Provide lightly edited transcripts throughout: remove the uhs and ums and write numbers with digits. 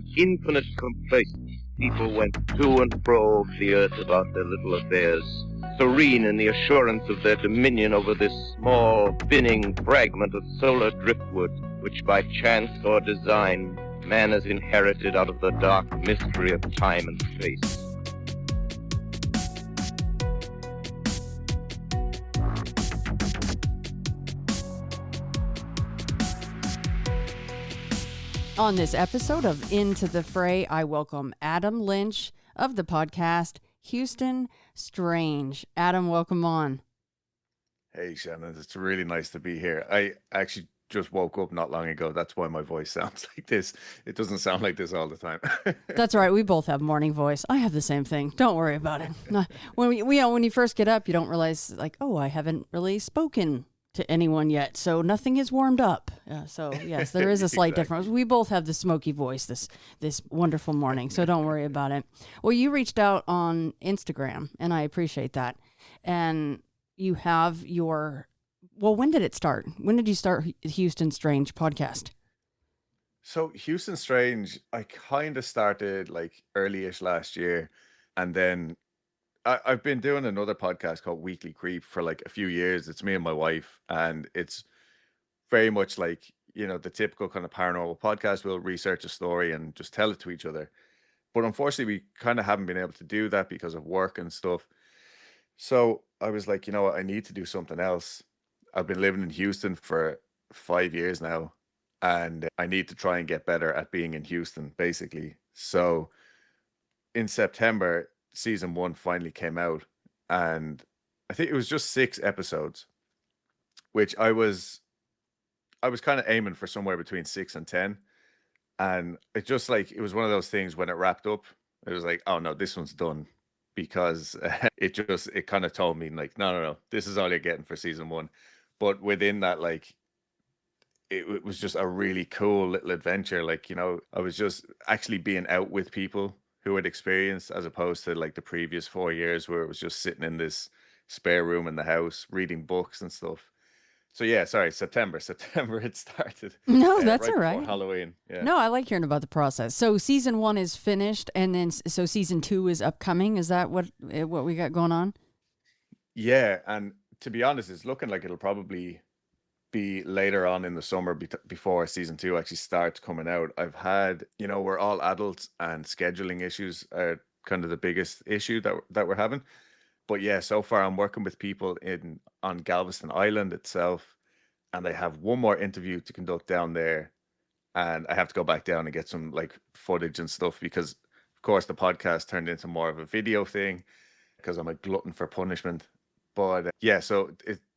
With infinite complacency, people went to and fro over the earth about their little affairs, serene in the assurance of their dominion over this small, spinning fragment of solar driftwood, which by chance or design man has inherited out of the dark mystery of time and space. On this episode of Into the Fray, I welcome Adam Lynch of the podcast Houston Strange. Adam, welcome on. Hey, Shannon, it's really nice to be here. I actually just woke up not long ago. That's why my voice sounds like this. It doesn't sound like this all the time. That's right. We both have morning voice. I have the same thing. Don't worry about it. When you first get up, you don't realize, like, oh, I haven't really spoken to anyone yet, so nothing is warmed up. So yes, there is a slight difference. We both have the smoky voice this wonderful morning, so don't worry about it. Well, you reached out on Instagram, and I appreciate that. And you have when did it start? When did you start Houston Strange podcast? So Houston Strange, I kind of started like early-ish last year, and then I've been doing another podcast called Weekly Creep for like a few years. It's me and my wife, and it's very much like, the typical kind of paranormal podcast. We'll research a story and just tell it to each other. But unfortunately, we kind of haven't been able to do that because of work and stuff. So I was like, you know what, I need to do something else. I've been living in Houston for 5 years now, and I need to try and get better at being in Houston, basically. So in September, season 1 finally came out, and I think it was just 6 episodes, which I was kind of aiming for somewhere between 6 and 10. And it just it was one of those things when it wrapped up, it was like, oh no, this one's done, because it kind of told me like, no, this is all you're getting for season 1. But within that, it was just a really cool little adventure. I was just actually being out with people who had experienced, as opposed to like the previous 4 years where it was just sitting in this spare room in the house reading books and stuff. So yeah, sorry, September it started. No, that's right all right. before Halloween. Yeah. No, I like hearing about the process. So season 1 is finished, and then so season 2 is upcoming. Is that what we got going on? Yeah, and to be honest, it's looking like it'll probably be later on in the summer before season 2 actually starts coming out. I've had, we're all adults, and scheduling issues are kind of the biggest issue that we're having. But yeah, so far I'm working with people on Galveston Island itself, and I have one more interview to conduct down there, and I have to go back down and get some like footage and stuff, because of course the podcast turned into more of a video thing because I'm a glutton for punishment. But yeah, so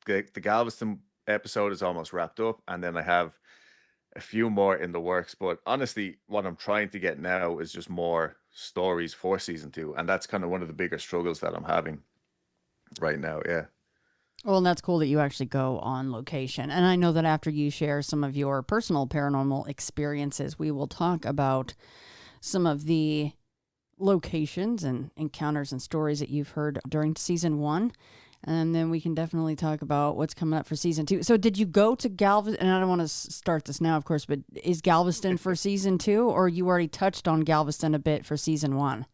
the Galveston episode is almost wrapped up, and then I have a few more in the works. But honestly, what I'm trying to get now is just more stories for season 2, and that's kind of one of the bigger struggles that I'm having right now. Yeah. Well, and that's cool that you actually go on location. And I know that after you share some of your personal paranormal experiences, we will talk about some of the locations and encounters and stories that you've heard during season 1. And then we can definitely talk about what's coming up for season 2. So did you go to Galveston? And I don't want to start this now, of course, but is Galveston for season 2, or you already touched on Galveston a bit for season 1?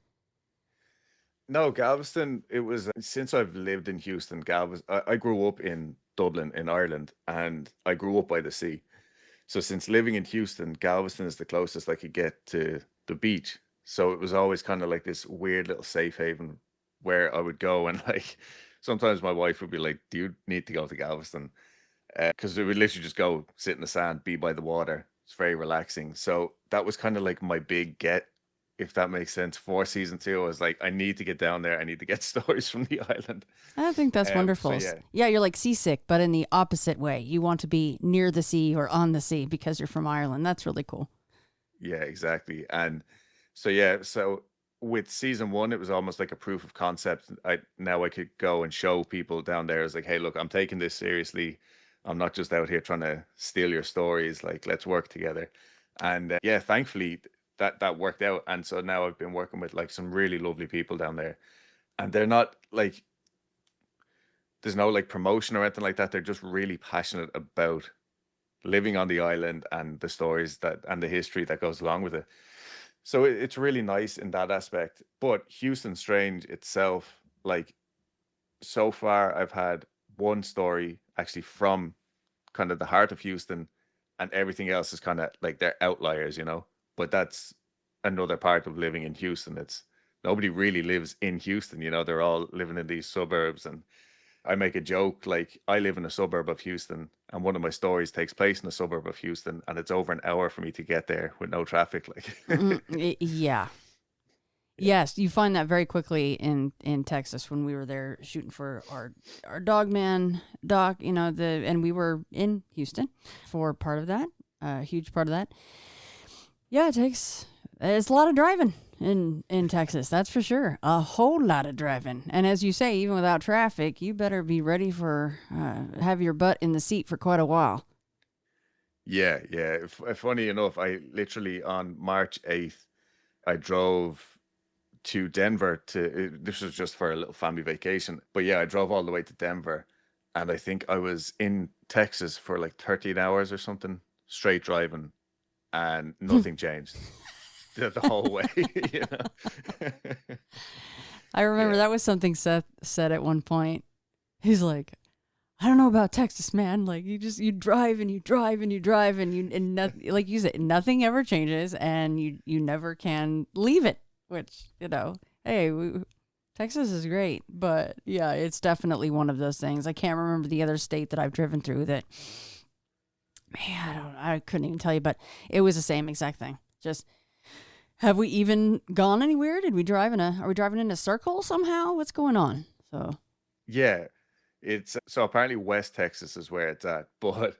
No, Galveston, it was since I've lived in Houston, I grew up in Dublin in Ireland, and I grew up by the sea. So since living in Houston, Galveston is the closest I could get to the beach. So it was always kind of like this weird little safe haven where I would go, and sometimes my wife would be like, do you need to go to Galveston? Because we would literally just go sit in the sand, be by the water. It's very relaxing. So that was kind of like my big get, if that makes sense, for season 2. I was like, I need to get down there. I need to get stories from the island. I think that's wonderful. So yeah, you're like seasick, but in the opposite way. You want to be near the sea or on the sea because you're from Ireland. That's really cool. Yeah, exactly. And so with season 1, it was almost like a proof of concept. Now I could go and show people down there. It's like, hey, look, I'm taking this seriously. I'm not just out here trying to steal your stories. Like, let's work together. And yeah, thankfully that worked out. And so now I've been working with like some really lovely people down there, and they're not like, there's no like promotion or anything like that. They're just really passionate about living on the island and the stories and the history that goes along with it. So it's really nice in that aspect. But Houston Strange itself, like so far, I've had one story actually from kind of the heart of Houston, and everything else is kind of like they're outliers, you know. But that's another part of living in Houston. It's nobody really lives in Houston, you know. They're all living in these suburbs, and I make a joke like I live in a suburb of Houston, and one of my stories takes place in a suburb of Houston, and it's over an hour for me to get there with no traffic. Like, Yeah. yeah, Yes, you find that very quickly in Texas when we were there shooting for our Dogman doc, and we were in Houston for part of that, a huge part of that. Yeah, it's a lot of driving in Texas, that's for sure. A whole lot of driving. And as you say, even without traffic, you better be ready for have your butt in the seat for quite a while. yeah, yeah. Funny enough, I literally on March 8th, I drove to Denver this was just for a little family vacation. But yeah, I drove all the way to Denver, and I think I was in Texas for like 13 hours or something, straight driving, and nothing changed the whole way, you know. I remember Yeah. that was something Seth said at one point. He's like, I don't know about Texas, man. Like you drive and you drive and you drive and like you said, nothing ever changes, and you never can leave it. Which hey, Texas is great, but yeah, it's definitely one of those things. I can't remember the other state that I've driven through that. Man, I couldn't even tell you, but it was the same exact thing. Just have we even gone anywhere? Did we drive are we driving in a circle somehow? What's going on? So Yeah. It's so apparently West Texas is where it's at, but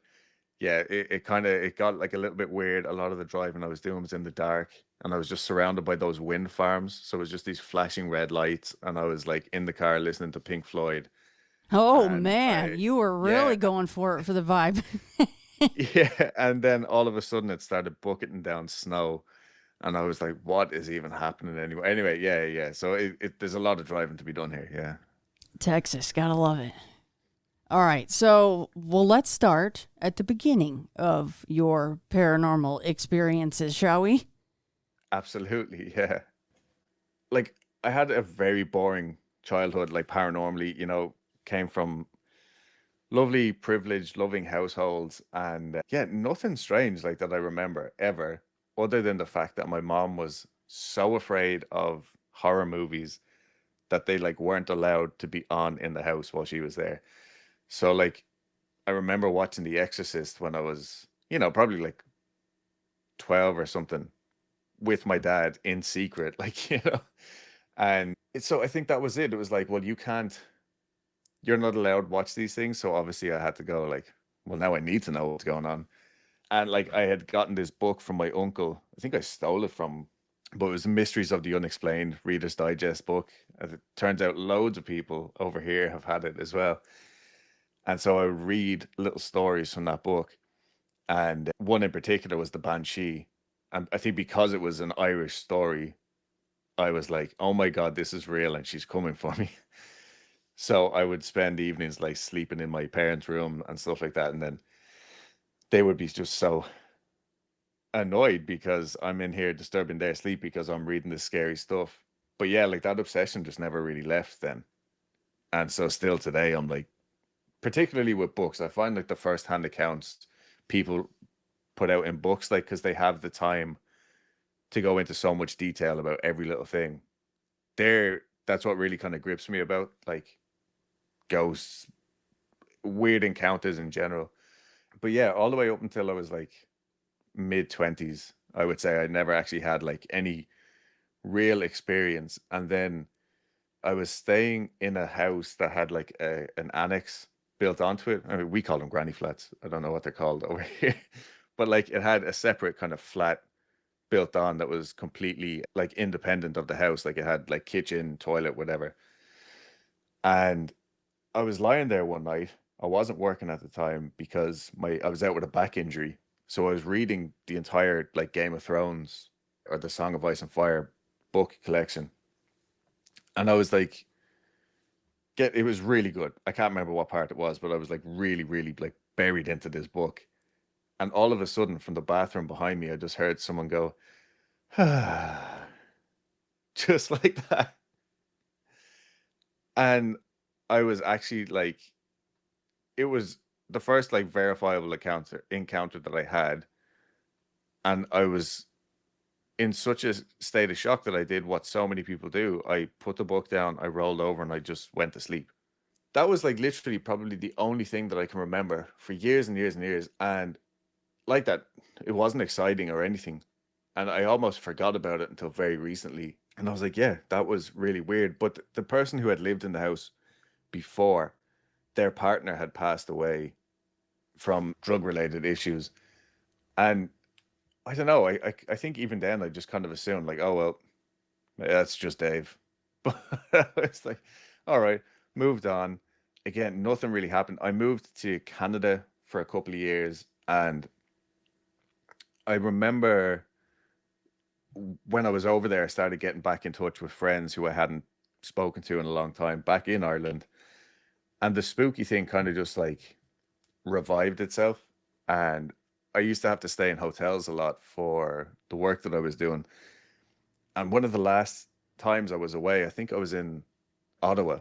yeah, it kind of it got like a little bit weird. A lot of the driving I was doing was in the dark, and I was just surrounded by those wind farms. So it was just these flashing red lights, and I was like in the car listening to Pink Floyd. oh And man, you were yeah, really going for it for the vibe. yeah. And then all of a sudden it started bucketing down snow, and I was like, what is even happening anyway? Anyway, yeah, yeah. So there's a lot of driving to be done here. Yeah. Texas, gotta love it. All right, so let's start at the beginning of your paranormal experiences, shall we? Absolutely, yeah. Like I had a very boring childhood, like paranormally, you know, came from lovely, privileged, loving households, and yeah, nothing strange like that I remember ever, other than the fact that my mom was so afraid of horror movies that they like weren't allowed to be on in the house while she was there. So like I remember watching The Exorcist when I was, you know, probably like 12 or something with my dad in secret, like, you know. And so I think that was it. It was like, well, you're not allowed to watch these things. So obviously I had to go like, well, now I need to know what's going on. And like I had gotten this book from my uncle. I think I stole it from, but it was Mysteries of the Unexplained Reader's Digest book. As it turns out, loads of people over here have had it as well. And so I read little stories from that book. And one in particular was the Banshee. And I think because it was an Irish story, I was like, oh my God, this is real and she's coming for me. So I would spend evenings like sleeping in my parents' room and stuff like that. And then they would be just so annoyed because I'm in here disturbing their sleep because I'm reading this scary stuff. But yeah, like that obsession just never really left then. And so still today, I'm like, particularly with books, I find like the first hand accounts people put out in books, like, because they have the time to go into so much detail about every little thing. That's what really kind of grips me about like ghosts, weird encounters in general. But yeah, all the way up until I was like mid 20s, I would say I never actually had like any real experience. And then I was staying in a house that had like an annex built onto it. I mean, we call them granny flats. I don't know what they're called over here, but like it had a separate kind of flat built on that was completely like independent of the house. Like it had like kitchen, toilet, whatever. And I was lying there one night. I wasn't working at the time because I was out with a back injury. So I was reading the entire like Game of Thrones or the Song of Ice and Fire book collection. And I was like, it was really good. I can't remember what part it was, but I was like really, really like buried into this book. And all of a sudden from the bathroom behind me, I just heard someone go, Just like that. And I was actually like, it was the first like verifiable encounter that I had. And I was in such a state of shock that I did what so many people do. I put the book down, I rolled over, and I just went to sleep. That was like literally probably the only thing that I can remember for years and years and years. And like that, it wasn't exciting or anything. And I almost forgot about it until very recently. And I was like, yeah, that was really weird. But the person who had lived in the house before, their partner had passed away from drug related issues. And I don't know, I think even then I just kind of assumed, like, oh, well, that's just Dave. But it's like, all right, moved on. Again, nothing really happened. I moved to Canada for a couple of years, and I remember when I was over there, I started getting back in touch with friends who I hadn't spoken to in a long time back in Ireland. And the spooky thing kind of just like revived itself. And I used to have to stay in hotels a lot for the work that I was doing. And one of the last times I was away, I think I was in Ottawa,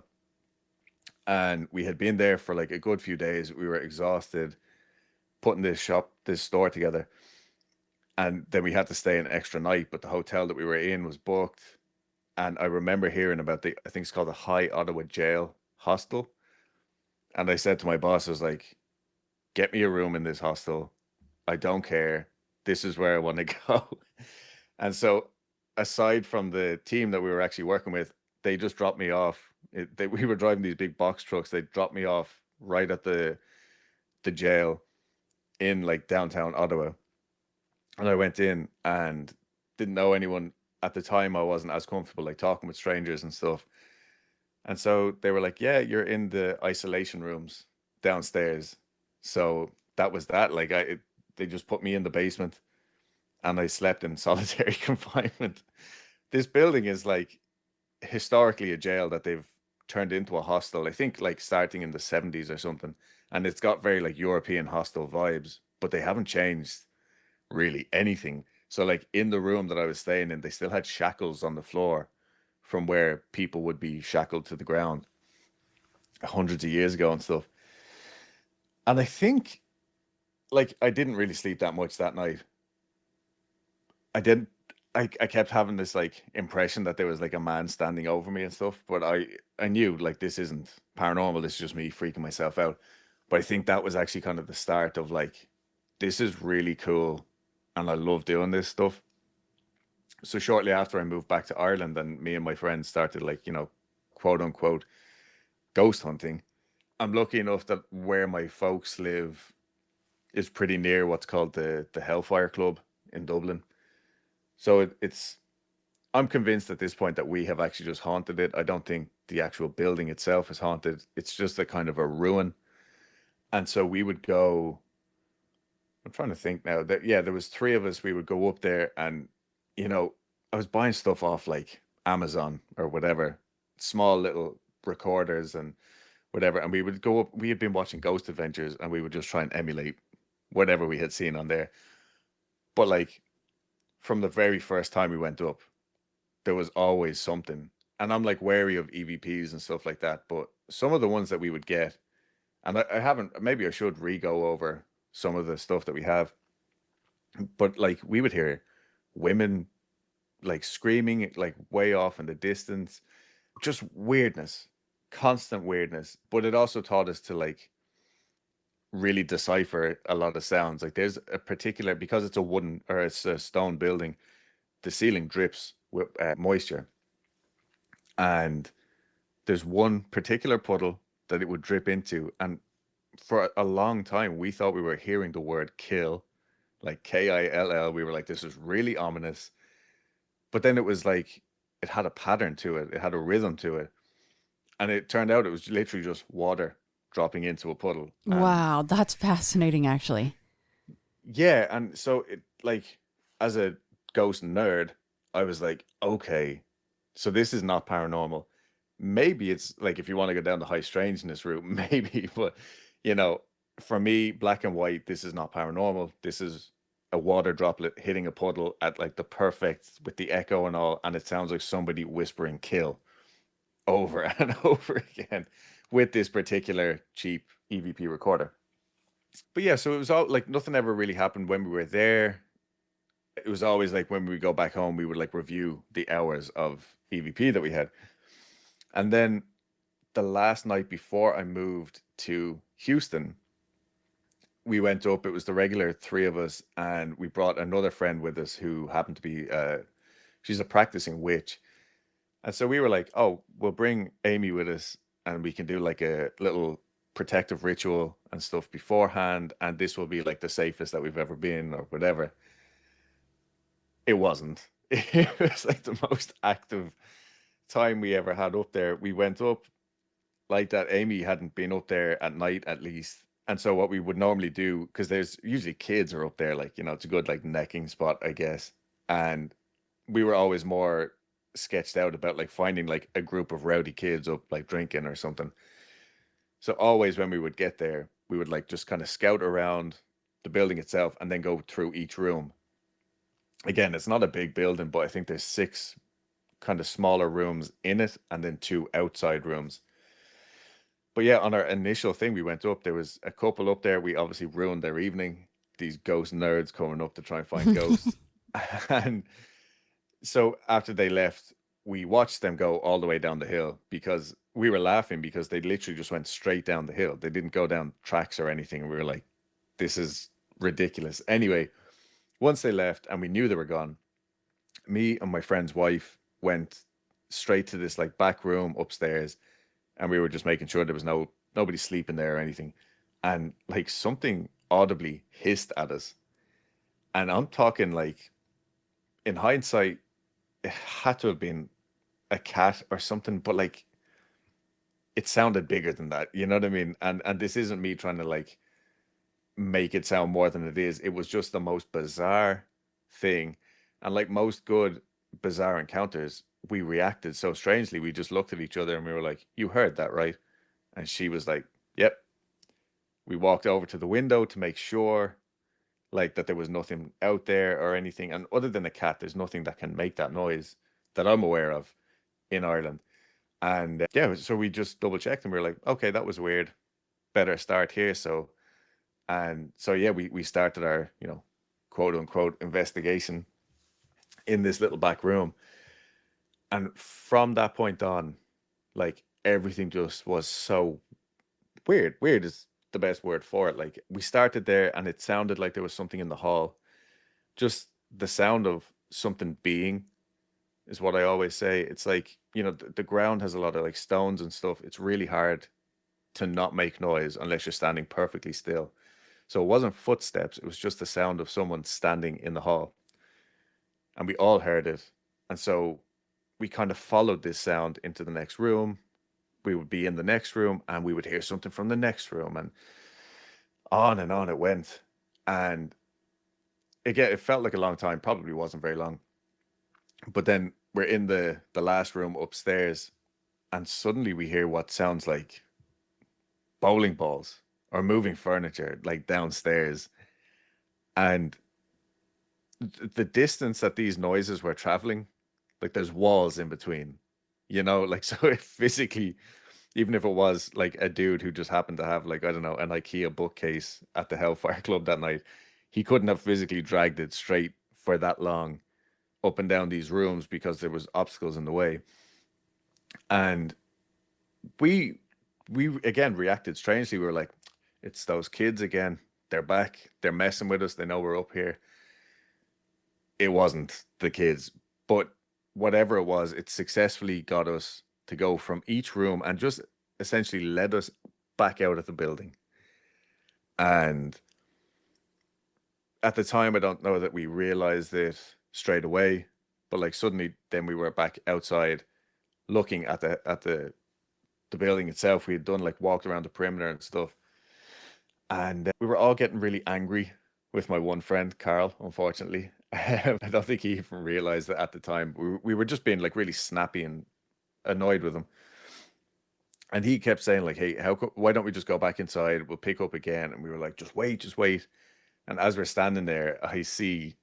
and we had been there for like a good few days. We were exhausted putting this store together. And then we had to stay an extra night, but the hotel that we were in was booked. And I remember hearing about I think it's called the High Ottawa Jail Hostel. And I said to my boss, I was like, get me a room in this hostel. I don't care. This is where I want to go. And so, aside from the team that we were actually working with, they just dropped me off. We were driving these big box trucks. They dropped me off right at the jail in like downtown Ottawa. And I went in and didn't know anyone at the time. I wasn't as comfortable like talking with strangers and stuff. And so they were like, yeah, you're in the isolation rooms downstairs. So that was that. Like they just put me in the basement and I slept in solitary confinement. This building is like historically a jail that they've turned into a hostel. I think like starting in the 70s or something. And it's got very like European hostel vibes, but they haven't changed really anything. So like in the room that I was staying in, they still had shackles on the floor from where people would be shackled to the ground hundreds of years ago and stuff. And I think like I didn't really sleep that much that night. I didn't I kept having this like impression that there was like a man standing over me and stuff, but I knew like this isn't paranormal, this is just me freaking myself out. But I think that was actually kind of the start of like this is really cool and I love doing this stuff. So shortly after I moved back to Ireland and me and my friends started like, quote unquote ghost hunting. I'm lucky enough that where my folks live is pretty near what's called the Hellfire Club in Dublin. So it's I'm convinced at this point that we have actually just haunted it. I don't think the actual building itself is haunted. It's just a kind of a ruin. And so we would go, I'm trying to think now that, yeah, there was three of us. We would go up there and, you know, I was buying stuff off like Amazon or whatever, small little recorders and whatever. And we would go up, we had been watching Ghost Adventures and we would just try and emulate whatever we had seen on there. But like from the very first time we went up, there was always something. And I'm like wary of EVPs and stuff like that. But some of the ones that we would get, and I haven't, maybe I should re go over some of the stuff that we have. But like we would hear women like screaming, like way off in the distance, just weirdness, constant weirdness. But it also taught us to like really decipher a lot of sounds. Like there's a particular, because it's a wooden or it's a stone building, the ceiling drips with moisture. And there's one particular puddle that it would drip into. And for a long time, we thought we were hearing the word kill, like Kill. We were like, this is really ominous. But then it was like, it had a pattern to it, it had a rhythm to it. And it turned out it was literally just water dropping into a puddle. And Wow, that's fascinating, actually. yeah, and so it like as a ghost nerd, I was like, okay, so this is not paranormal. Maybe it's like if you want to go down the high strangeness route, maybe, but you know, for me, black and white, this is not paranormal. This is a water droplet hitting a puddle at like the perfect with the echo and all, and it sounds like somebody whispering kill over and over again with this particular cheap EVP recorder. But yeah, so it was all like nothing ever really happened when we were there. It was always like when we go back home, we would like review the hours of EVP that we had. And then the last night before I moved to Houston, we went up. It was the regular three of us, and we brought another friend with us who happened to be she's a practicing witch. And so we were like, oh, we'll bring Amy with us and we can do like a little protective ritual and stuff beforehand, and this will be like the safest that we've ever been or whatever. It wasn't. It was like the most active time we ever had up there. We went up like that. Amy hadn't been up there at night at least. And so what we would normally do, because there's usually kids are up there, like, you know, it's a good like necking spot, I guess. And we were always more sketched out about like finding like a group of rowdy kids up like drinking or something. So always when we would get there, we would like just kind of scout around the building itself and then go through each room. Again, it's not a big building, but I think there's 6 kind of smaller rooms in it and then 2 outside rooms. But yeah, on our initial thing, we went up, there was a couple up there. We obviously ruined their evening. These ghost nerds coming up to try and find ghosts. And so after they left, we watched them go all the way down the hill because we were laughing because they literally just went straight down the hill. They didn't go down tracks or anything. We were like, this is ridiculous. Anyway, once they left and we knew they were gone, me and my friend's wife went straight to this like back room upstairs, and we were just making sure there was nobody sleeping there or anything. And like something audibly hissed at us. And I'm talking like, in hindsight, it had to have been a cat or something, but like it sounded bigger than that. You know what I mean? And this isn't me trying to like make it sound more than it is. It was just the most bizarre thing. And like most good bizarre encounters, we reacted so strangely. We just looked at each other and we were like, you heard that, right? And she was like, yep. We walked over to the window to make sure like that there was nothing out there or anything. And other than a cat, there's nothing that can make that noise that I'm aware of in Ireland. And yeah, so we just double checked and we were like, okay, that was weird. Better start here. So yeah, we started our, you know, quote unquote investigation in this little back room. And from that point on, like everything just was so weird. Weird is the best word for it. Like we started there and it sounded like there was something in the hall. Just the sound of something being is what I always say. It's like, you know, the ground has a lot of like stones and stuff. It's really hard to not make noise unless you're standing perfectly still. So it wasn't footsteps, it was just the sound of someone standing in the hall. And we all heard it. And so we kind of followed this sound into the next room. We would be in the next room and we would hear something from the next room, and on it went. And again, it felt like a long time, probably wasn't very long. But then we're in the last room upstairs, and suddenly we hear what sounds like bowling balls or moving furniture like downstairs. And the distance that these noises were traveling, like there's walls in between, you know, like so it physically, even if it was like a dude who just happened to have like, I don't know, an IKEA bookcase at the Hellfire Club that night, he couldn't have physically dragged it straight for that long up and down these rooms because there was obstacles in the way. And we again reacted strangely. We were like, it's those kids again. They're back. They're messing with us. They know we're up here. It wasn't the kids, but whatever it was, it successfully got us to go from each room and just essentially led us back out of the building. And at the time, I don't know that we realized it straight away, but like suddenly then we were back outside looking at the building itself. We had done like walked around the perimeter and stuff. And we were all getting really angry with my one friend, Carl, unfortunately. I don't think he even realized that at the time. We were just being like really snappy and annoyed with him. And he kept saying like, hey, why don't we just go back inside? We'll pick up again. And we were like, just wait. And as we're standing there, I see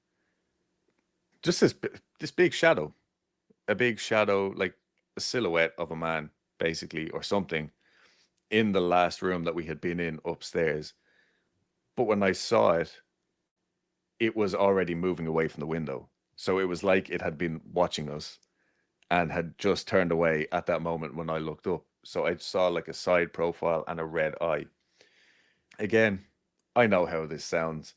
just this big shadow, a big shadow, like a silhouette of a man, basically, or something, in the last room that we had been in upstairs. But when I saw it, it was already moving away from the window. So it was like it had been watching us and had just turned away at that moment when I looked up. So I saw like a side profile and a red eye. Again, I know how this sounds.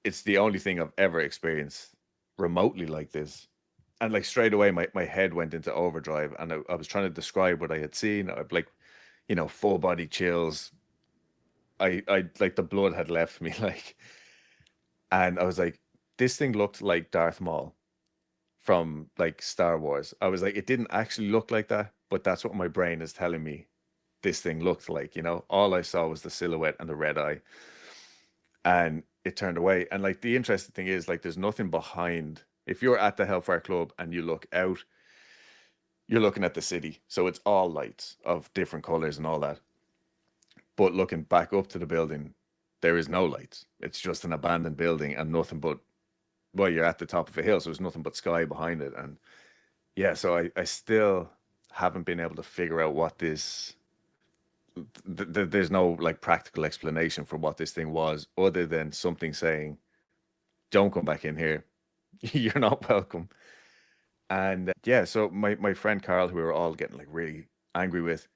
It's the only thing I've ever experienced remotely like this. And like straight away, my head went into overdrive, and I was trying to describe what I had seen. I'd like, full body chills. I like the blood had left me, like, and I was like, this thing looked like Darth Maul from like Star Wars. I was like, it didn't actually look like that, but that's what my brain is telling me this thing looked like, All I saw was the silhouette and the red eye, and it turned away. And like the interesting thing is, like, there's nothing behind. If you're at the Hellfire Club and you look out, you're looking at the city. So it's all lights of different colors and all that. But looking back up to the building, there is no lights. It's just an abandoned building and nothing but, well, you're at the top of a hill, so there's nothing but sky behind it. And yeah, so I still haven't been able to figure out what this, there's no like practical explanation for what this thing was, other than something saying, don't come back in here. You're not welcome. And yeah, so my friend Carl, who we were all getting like really angry with,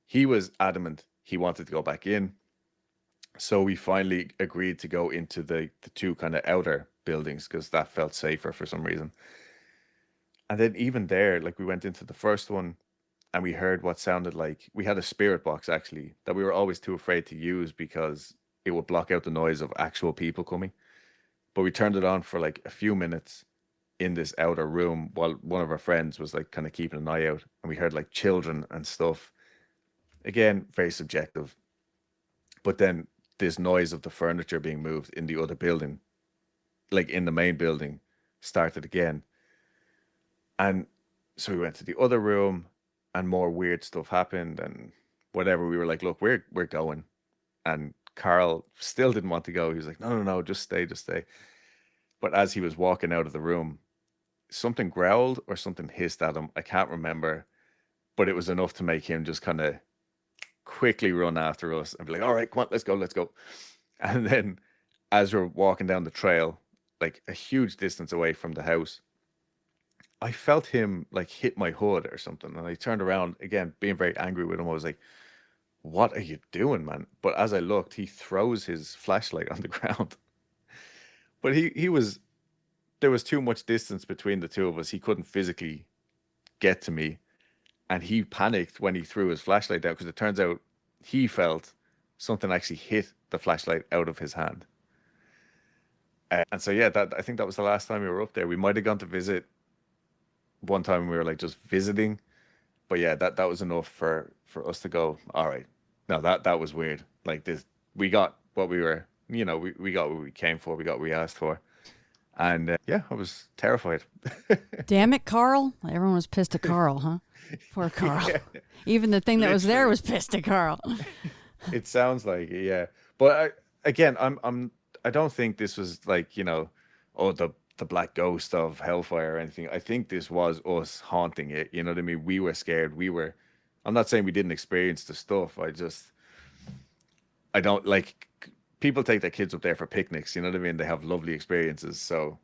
he was adamant he wanted to go back in. So we finally agreed to go into the two kind of outer buildings because that felt safer for some reason. And then even there, like, we went into the first one and we heard what sounded like, we had a spirit box actually that we were always too afraid to use because it would block out the noise of actual people coming. But we turned it on for like a few minutes in this outer room while one of our friends was like kind of keeping an eye out, and we heard like children and stuff. Again, very subjective. But then this noise of the furniture being moved in the other building, like in the main building, started again. And so we went to the other room and more weird stuff happened and whatever. We were like, look, we're going. And Carl still didn't want to go. He was like, no, just stay, just stay. But as he was walking out of the room, something growled or something hissed at him. I can't remember, but it was enough to make him just kind of quickly run after us and be like, all right, come on, let's go. And then as we're walking down the trail, like a huge distance away from the house, I felt him like hit my hood or something. And I turned around again, being very angry with him. I was like, what are you doing, man? But as I looked, he throws his flashlight on the ground. But there was too much distance between the two of us. He couldn't physically get to me. And he panicked when he threw his flashlight down because it turns out he felt something actually hit the flashlight out of his hand. And so, yeah, I think that was the last time we were up there. We might have gone to visit one time. We were like just visiting. But yeah, that was enough for us to go, all right. No, that was weird. Like this, we got what we were, we got what we came for. We got what we asked for. And yeah, I was terrified. Damn it, Carl. Everyone was pissed at Carl, huh? Poor Carl. Yeah. Even the thing that was there was pissed at Carl. It sounds like it, yeah. But I don't think this was like, the black ghost of Hellfire or anything. I think this was us haunting it. You know what I mean? We were scared. I'm not saying we didn't experience the stuff. I don't like, people take their kids up there for picnics. You know what I mean? They have lovely experiences. So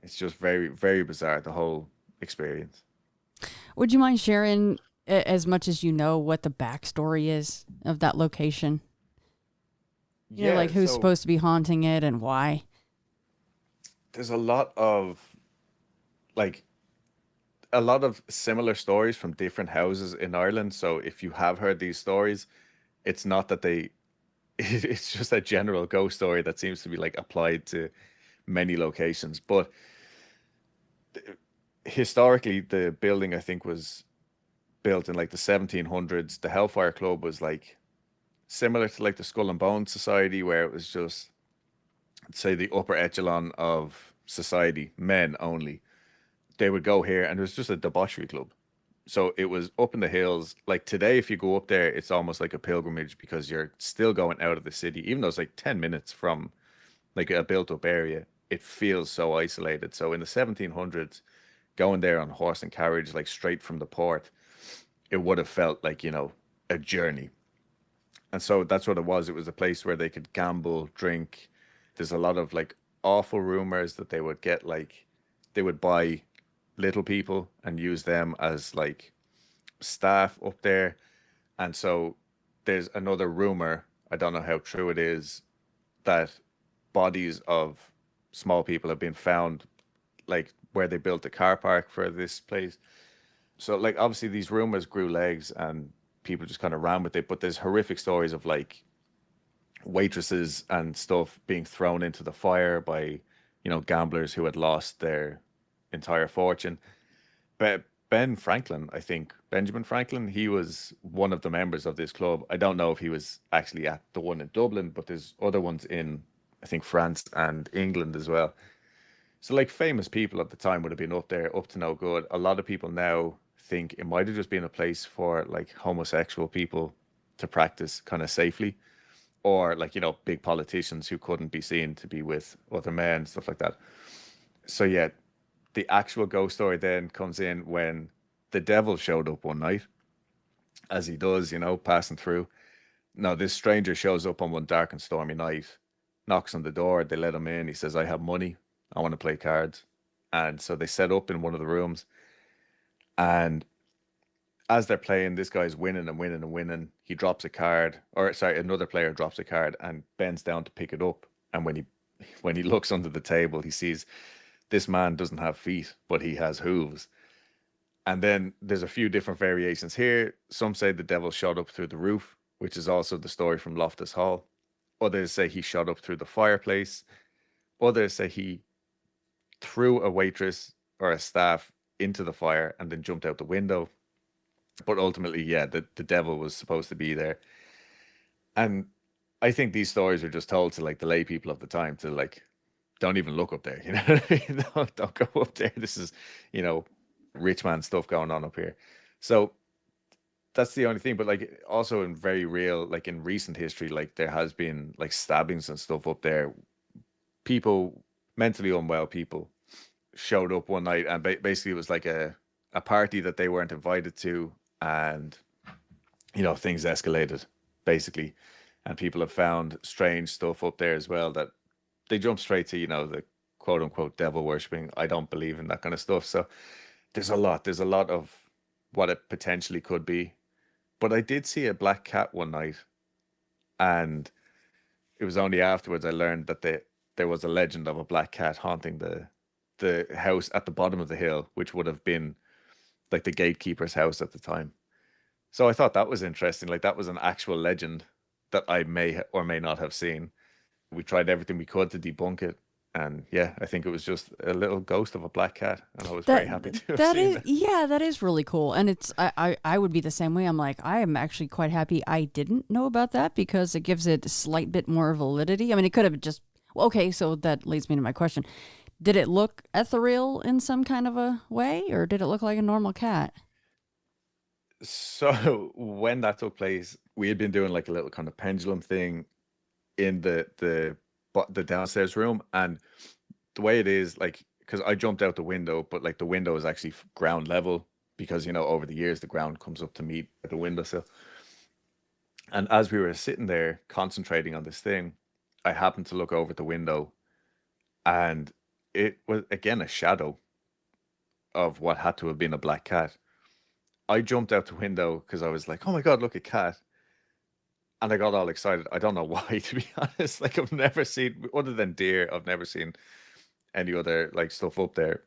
it's just very, very bizarre, the whole experience. Would you mind sharing, as much as you know, what the backstory is of that location? Yeah, like who's supposed to be haunting it and why? There's a lot of similar stories from different houses in Ireland. So if you have heard these stories, it's not that it's just a general ghost story that seems to be like applied to many locations. But historically, the building, I think, was built in like the 1700s. The Hellfire Club was like similar to like the Skull and Bones Society, where it was just, say, the upper echelon of society, men only. They would go here, and it was just a debauchery club. So it was up in the hills. Like today, if you go up there, it's almost like a pilgrimage because you're still going out of the city, even though it's like 10 minutes from like a built-up area, it feels so isolated. So in the 1700s, going there on horse and carriage, like straight from the port, it would have felt like, a journey. And so that's what it was. It was a place where they could gamble, drink. There's a lot of like awful rumors that they would get like they would buy little people and use them as like staff up there. And so there's another rumor, I don't know how true it is, that bodies of small people have been found like where they built a car park for this place. So like obviously these rumors grew legs and people just kind of ran with it, but there's horrific stories of like waitresses and stuff being thrown into the fire by, gamblers who had lost their entire fortune. But Ben Franklin, I think, Benjamin Franklin, he was one of the members of this club. I don't know if he was actually at the one in Dublin, but there's other ones in, I think, France and England as well. So, like, famous people at the time would have been up there, up to no good. A lot of people now think it might have just been a place for, like, homosexual people to practice kind of safely, or, like, big politicians who couldn't be seen to be with other men, stuff like that. So, yeah, the actual ghost story then comes in when the devil showed up one night, as he does, passing through. Now, this stranger shows up on one dark and stormy night, knocks on the door, they let him in. He says, I have money, I want to play cards. And so they set up in one of the rooms. And as they're playing, this guy's winning and winning and winning. He drops a card, or sorry, another player drops a card and bends down to pick it up. And when he looks under the table, he sees this man doesn't have feet, but he has hooves. And then there's a few different variations here. Some say the devil shot up through the roof, which is also the story from Loftus Hall. Others say he shot up through the fireplace. Others say he threw a waitress or a staff into the fire and then jumped out the window. But ultimately, yeah, the devil was supposed to be there. And I think these stories are just told to like the lay people of the time to like, don't even look up there. You know what I mean? Don't go up there. This is, rich man stuff going on up here. So that's the only thing. But like also in very real, like in recent history, like there has been like stabbings and stuff up there. People, mentally unwell people, showed up one night and basically it was like a party that they weren't invited to, and things escalated basically, and people have found strange stuff up there as well that they jump straight to the quote unquote devil worshipping. I don't believe in that kind of stuff. So there's a lot of what it potentially could be. But I did see a black cat one night, and it was only afterwards I learned that there was a legend of a black cat haunting the house at the bottom of the hill, which would have been like the gatekeeper's house at the time. So I thought that was interesting. Like that was an actual legend that I may or may not have seen. We tried everything we could to debunk it. And yeah, I think it was just a little ghost of a black cat. And I was very happy to have seen it. Yeah, that is really cool. And it's I would be the same way. I'm like, I am actually quite happy I didn't know about that because it gives it a slight bit more validity. I mean, it could have just, well, okay, so that leads me to my question. Did it look ethereal in some kind of a way, or did it look like a normal cat? So when that took place, we had been doing like a little kind of pendulum thing in the downstairs room, and the way it is, like, because I jumped out the window, but like the window is actually ground level because over the years the ground comes up to meet the windowsill. And as we were sitting there concentrating on this thing, I happened to look over the window, and it was again a shadow of what had to have been a black cat. I jumped out the window because I was like, "Oh my God, look, a cat!" And I got all excited. I don't know why, to be honest. Like I've never seen, other than deer, I've never seen any other like stuff up there.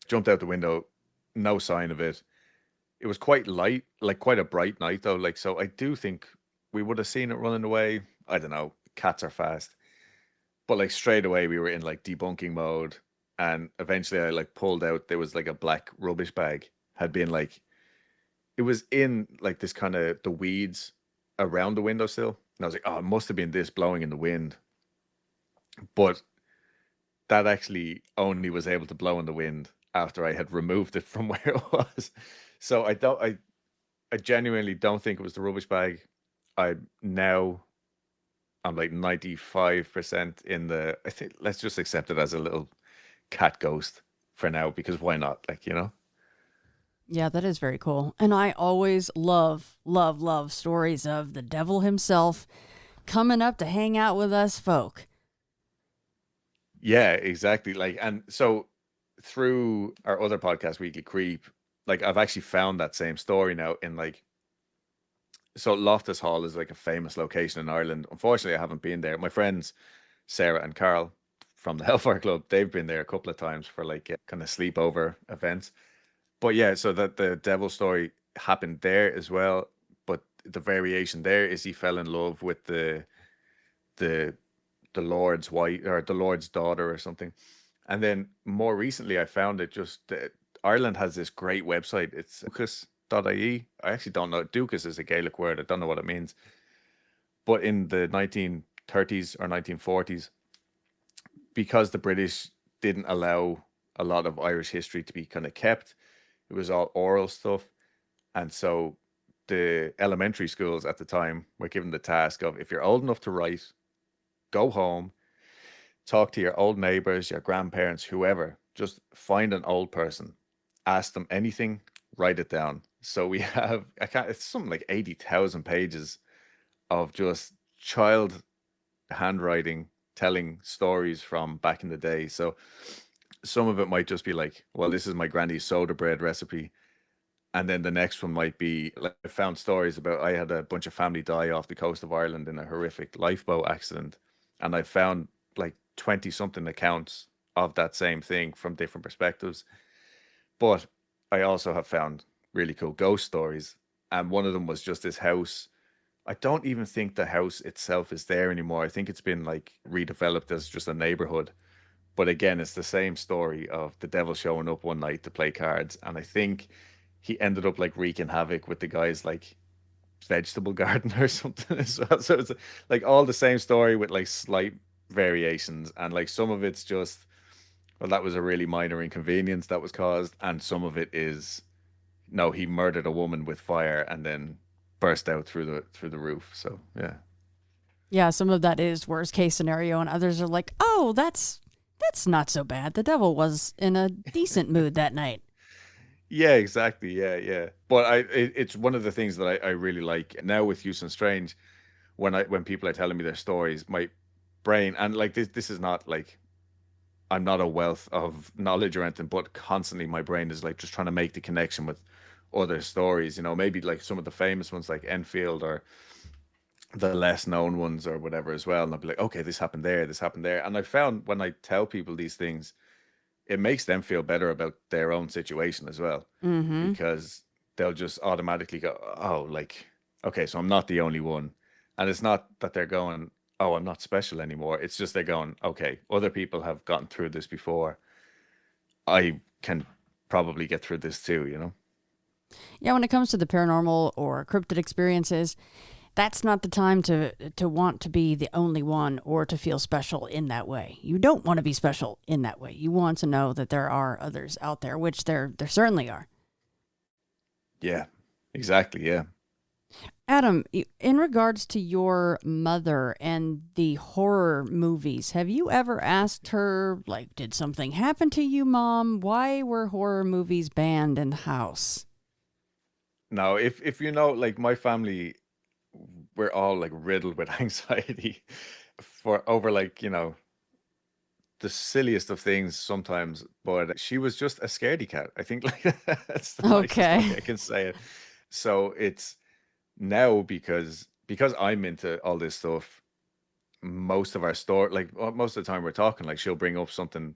Jumped out the window, no sign of it. It was quite light, like quite a bright night though. Like so, I do think we would have seen it running away. I don't know. Cats are fast, but like straight away we were in like debunking mode, and eventually I like pulled out. There was like a black rubbish bag had been like it was in like this kind of the weeds around the windowsill. And I was like, oh, it must have been this blowing in the wind. But that actually only was able to blow in the wind after I had removed it from where it was. So I genuinely don't think it was the rubbish bag. I'm now I'm like 95% in the, I think let's just accept it as a little cat ghost for now, because why not? Like, you know? Yeah, that is very cool. And I always love stories of the devil himself coming up to hang out with us folk. Yeah, exactly. Like, and so through our other podcast, Weekly Creep, like I've actually found that same story now in like, so Loftus Hall is like a famous location in Ireland. Unfortunately, I haven't been there. My friends, Sarah and Carl from the Hellfire Club, they've been there a couple of times for like kind of sleepover events. But yeah, so that the devil story happened there as well. But the variation there is he fell in love with the the Lord's wife or the Lord's daughter or something. And then more recently, I found it just Ireland has this great website. It's duchas.ie. I actually don't know. Duchas is a Gaelic word. I don't know what it means. But in the 1930s or 1940s, because the British didn't allow a lot of Irish history to be kind of kept, it was all oral stuff. And so the elementary schools at the time were given the task of, if you're old enough to write, go home, talk to your old neighbors, your grandparents, whoever. Just find an old person, ask them anything, write it down. So we have, I can't, it's something like 80,000 pages of just child handwriting telling stories from back in the day. So some of it might just be like, well, this is my granny's soda bread recipe. And then the next one might be like, I found stories about, I had a bunch of family die off the coast of Ireland in a horrific lifeboat accident. And I found like 20 something accounts of that same thing from different perspectives. But I also have found really cool ghost stories. And one of them was just this house. I don't even think the house itself is there anymore. I think it's been like redeveloped as just a neighborhood. But again, it's the same story of the devil showing up one night to play cards. And I think he ended up like wreaking havoc with the guy's like vegetable garden or something as well. So it's like all the same story with like slight variations. And like some of it's just, well, that was a really minor inconvenience that was caused. And some of it is, no, he murdered a woman with fire and then burst out through the roof. So yeah. Yeah, some of that is worst case scenario, and others are like, oh, that's not so bad. The devil was in a decent mood that night. Yeah, exactly. Yeah, yeah. But it's one of the things that I really like now with Houston Strange. When people are telling me their stories, my brain, and like this is not like I'm not a wealth of knowledge or anything, but constantly my brain is like just trying to make the connection with other stories. You know, maybe like some of the famous ones like Enfield or the less known ones or whatever as well. And I'll be like, okay, this happened there, this happened there. And I found when I tell people these things, it makes them feel better about their own situation as well, Mm-hmm. because they'll just automatically go, oh, like, okay, so I'm not the only one. And it's not that they're going, oh, I'm not special anymore. It's just they're going, okay, other people have gotten through this before. I can probably get through this too, you know? Yeah, when it comes to the paranormal or cryptid experiences, that's not the time to want to be the only one or to feel special in that way. You don't want to be special in that way. You want to know that there are others out there, which there certainly are. Yeah, exactly. Yeah. Adam, in regards to your mother and the horror movies, have you ever asked her, like, did something happen to you, Mom? Why were horror movies banned in the house? Now, if you know, like my family, we're all like riddled with anxiety for over like, you know, the silliest of things sometimes, but she was just a scaredy cat. I think like that's the nicest way Okay. I can say it. So it's now because I'm into all this stuff, most of our story, like most of the time we're talking, like she'll bring up something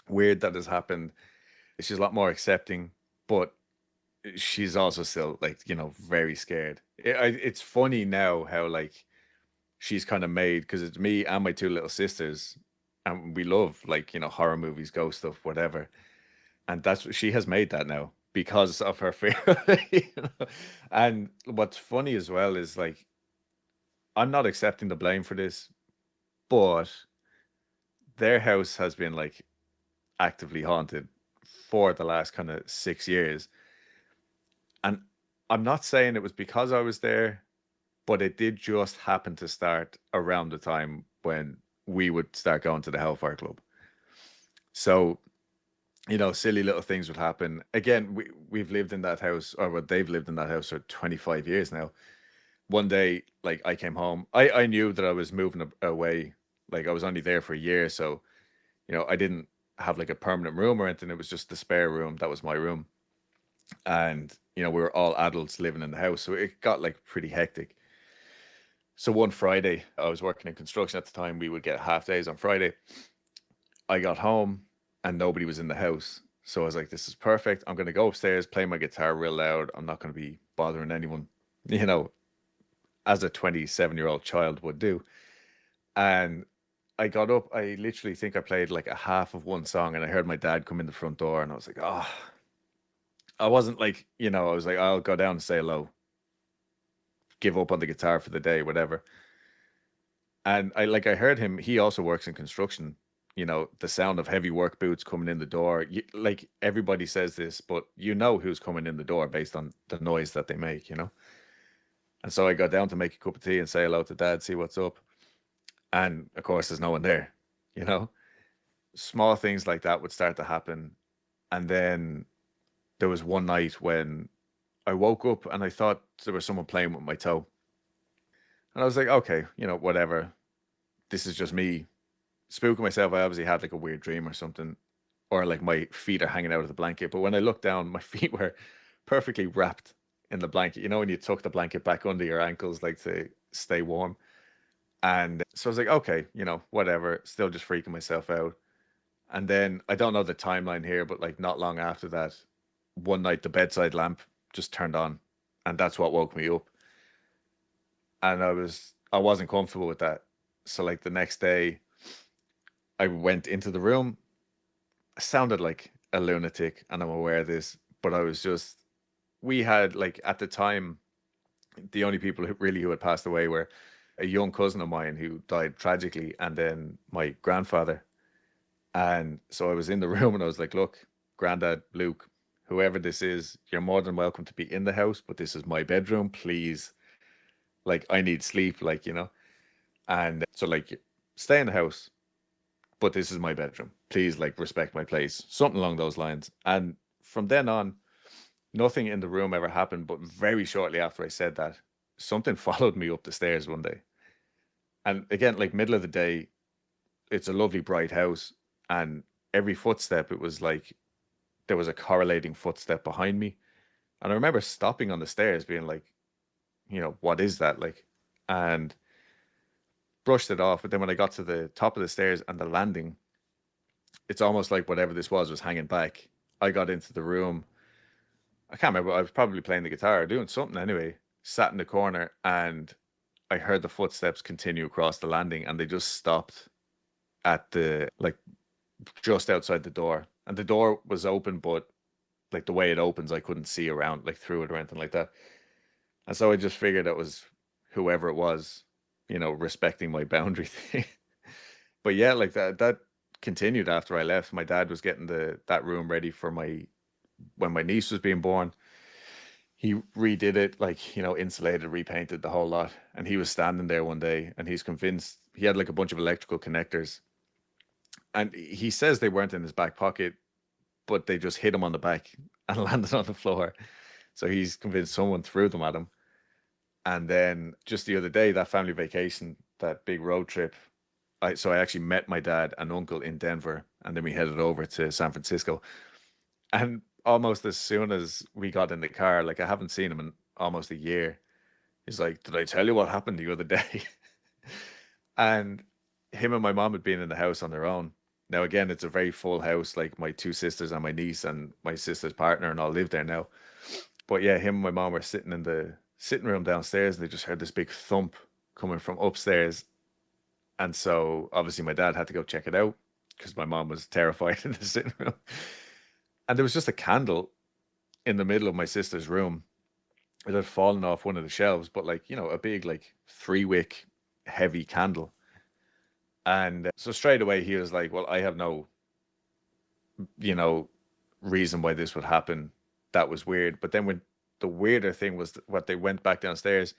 weird that has happened. She's a lot more accepting, but she's also still like, you know, very scared. It's funny now how like she's kind of made, because it's me and my two little sisters, and we love like, you know, horror movies, ghost stuff, whatever. And that's what she has made that now because of her fear. You know? And what's funny as well is like I'm not accepting the blame for this, but their house has been like actively haunted for the last kind of 6 years. And I'm not saying it was because I was there, but it did just happen to start around the time when we would start going to the Hellfire Club. So, silly little things would happen. Again, we've lived in that house, or well, they've lived in that house for 25 years now. One day, like I came home, I knew that I was moving away. Like I was only there for a year, so I didn't have like a permanent room or anything. It was just the spare room that was my room, and we were all adults living in the house, so it got like pretty hectic. So one Friday, I was working in construction at the time. We would get half days on Friday. I got home and nobody was in the house. So I was like, this is perfect. I'm going to go upstairs, play my guitar real loud. I'm not going to be bothering anyone, as a 27-year-old child would do. And I got up. I literally think I played like a half of one song and I heard my dad come in the front door and I was like, oh, I wasn't like, I was like, I'll go down and say hello, give up on the guitar for the day, whatever. And I heard him, he also works in construction, the sound of heavy work boots coming in the door. Like everybody says this, but who's coming in the door based on the noise that they make, And so I got down to make a cup of tea and say hello to dad, see what's up. And of course, there's no one there, Small things like that would start to happen. And then there was one night when I woke up and I thought there was someone playing with my toe. And I was like, okay, whatever. This is just me spooking myself. I obviously had like a weird dream or something, or like my feet are hanging out of the blanket. But when I looked down, my feet were perfectly wrapped in the blanket. When you tuck the blanket back under your ankles, like to stay warm. And so I was like, okay, whatever, still just freaking myself out. And then I don't know the timeline here, but like not long after that, one night the bedside lamp just turned on, and that's what woke me up. And I wasn't comfortable with that. So like the next day I went into the room. I sounded like a lunatic and I'm aware of this, but we had like at the time, the only people who had passed away were a young cousin of mine who died tragically, and then my grandfather. And so I was in the room and I was like, look, Granddad, Luke, whoever this is, you're more than welcome to be in the house, but this is my bedroom, please. Like, I need sleep, like, And so, like, stay in the house, but this is my bedroom. Please, like, respect my place. Something along those lines. And from then on, nothing in the room ever happened. But very shortly after I said that, something followed me up the stairs one day. And again, like, middle of the day, it's a lovely, bright house. And every footstep, it was like there was a correlating footstep behind me. And I remember stopping on the stairs being like, what is that? Like, and brushed it off. But then when I got to the top of the stairs and the landing, it's almost like whatever this was hanging back. I got into the room. I can't remember. I was probably playing the guitar or doing something anyway. Sat in the corner and I heard the footsteps continue across the landing, and they just stopped at just outside the door. And the door was open, but like the way it opens, I couldn't see around like through it or anything like that. And so I just figured it was whoever it was, respecting my boundary thing. But yeah, like that continued after I left. My dad was getting that room ready for when my niece was being born. He redid it, like, insulated, repainted the whole lot. And he was standing there one day and he's convinced he had like a bunch of electrical connectors. And he says they weren't in his back pocket, but they just hit him on the back and landed on the floor. So he's convinced someone threw them at him. And then just the other day, that family vacation, that big road trip, I actually met my dad and uncle in Denver, and then we headed over to San Francisco. And almost as soon as we got in the car, like I haven't seen him in almost a year, he's like, did I tell you what happened the other day? And him and my mom had been in the house on their own. Now, again, it's a very full house. Like my two sisters and my niece and my sister's partner and all live there now. But yeah, him and my mom were sitting in the sitting room downstairs, and they just heard this big thump coming from upstairs. And so obviously my dad had to go check it out because my mom was terrified in the sitting room. And there was just a candle in the middle of my sister's room. It had fallen off one of the shelves, but like, a big like 3-wick heavy candle. And so straight away he was like, well, I have no, reason why this would happen. That was weird. But then when the weirder thing was what they went back downstairs,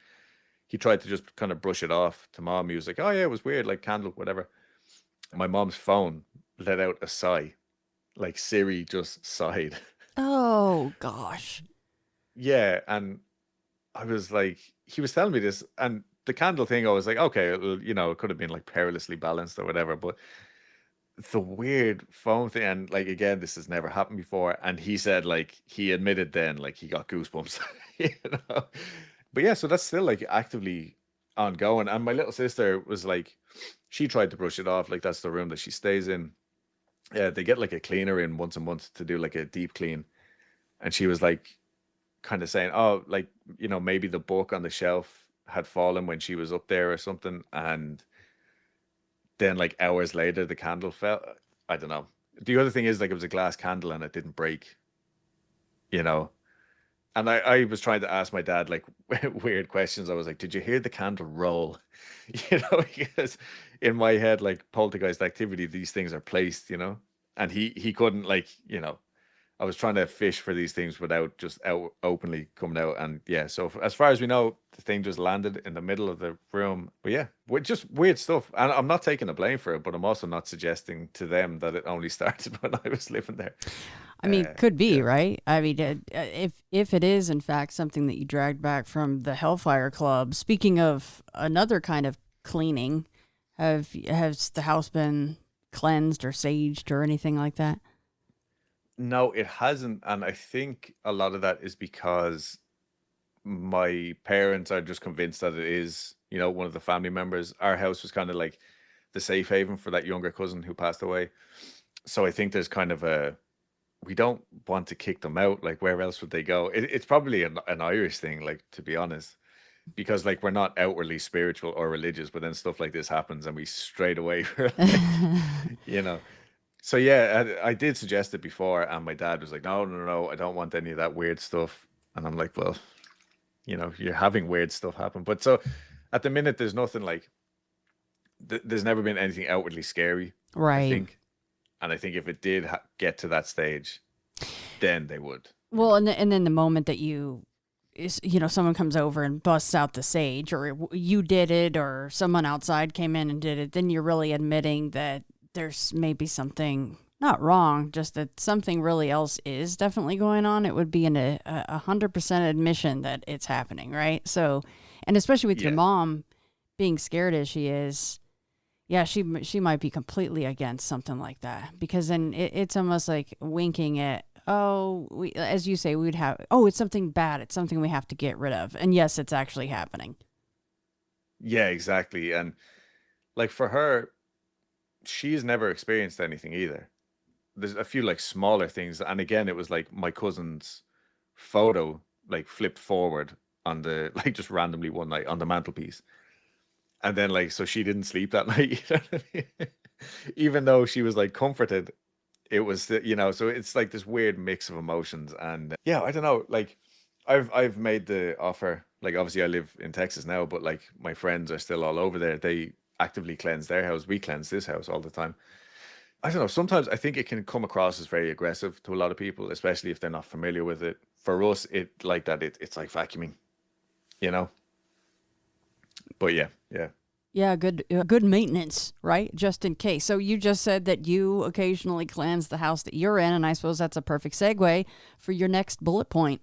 he tried to just kind of brush it off to mom. He was like, oh yeah, it was weird, like candle, whatever. My mom's phone let out a sigh, like Siri just sighed. Oh gosh. Yeah, and I was like, he was telling me this, and the candle thing, I was like, okay, it could have been like perilously balanced or whatever, but the weird phone thing, and like again, this has never happened before. And he said, like, he admitted then, like, he got goosebumps, you know. But yeah, so that's still like actively ongoing. And my little sister was like, she tried to brush it off, like that's the room that she stays in. Yeah, they get like a cleaner in once a month to do like a deep clean. And she was like, kind of saying, oh, like, maybe the book on the shelf had fallen when she was up there or something. And then like hours later, the candle fell. I don't know. The other thing is like it was a glass candle and it didn't break, you know. And I was trying to ask my dad like weird questions. I was like, did you hear the candle roll? Because in my head, like poltergeist activity, these things are placed, and he couldn't like, I was trying to fish for these things without just openly coming out. And yeah, so as far as we know, the thing just landed in the middle of the room. But yeah, just weird stuff. And I'm not taking the blame for it, but I'm also not suggesting to them that it only started when I was living there. I mean, could be, yeah. right? I mean, if it is in fact something that you dragged back from the Hellfire Club. Speaking of another kind of cleaning, has the house been cleansed or saged or anything like that? No, it hasn't. And I think a lot of that is because my parents are just convinced that it is, one of the family members. Our house was kind of like the safe haven for that younger cousin who passed away. So I think there's kind of we don't want to kick them out. Like, where else would they go? It's probably an Irish thing, like, to be honest, because like we're not outwardly spiritual or religious, but then stuff like this happens and we straight away, we're like, you know. So yeah, I did suggest it before, and my dad was like, "No, no, no, I don't want any of that weird stuff." And I'm like, "Well, you're having weird stuff happen." But so at the minute, there's nothing like. There's never been anything outwardly scary, I Right. think, and I think if it did get to that stage, then they would. Well, and then the moment that someone comes over and busts out the sage, or you did it, or someone outside came in and did it, then you're really admitting that there's maybe something not wrong, just that something really else is definitely going on. It would be a 100% admission that it's happening, right? So, and especially with your Yeah. mom being scared as she is, yeah, she might be completely against something like that, because then it's almost like winking at, as you say, it's something bad. It's something we have to get rid of. And yes, it's actually happening. Yeah, exactly. And like for her, she's never experienced anything either. There's a few like smaller things, and again, it was like my cousin's photo like flipped forward on the like just randomly one night on the mantelpiece, and then like so she didn't sleep that night. You know what I mean? Even though she was like comforted, it was so it's like this weird mix of emotions. And yeah, I don't know, like I've made the offer. Like obviously I live in Texas now, but like my friends are still all over there. They actively cleanse their house. We cleanse this house all the time. I don't know. Sometimes I think it can come across as very aggressive to a lot of people, especially if they're not familiar with it. For us, it's like vacuuming, you know. But yeah, yeah. Yeah, good maintenance, right? Just in case. So you just said that you occasionally cleanse the house that you're in, and I suppose that's a perfect segue for your next bullet point.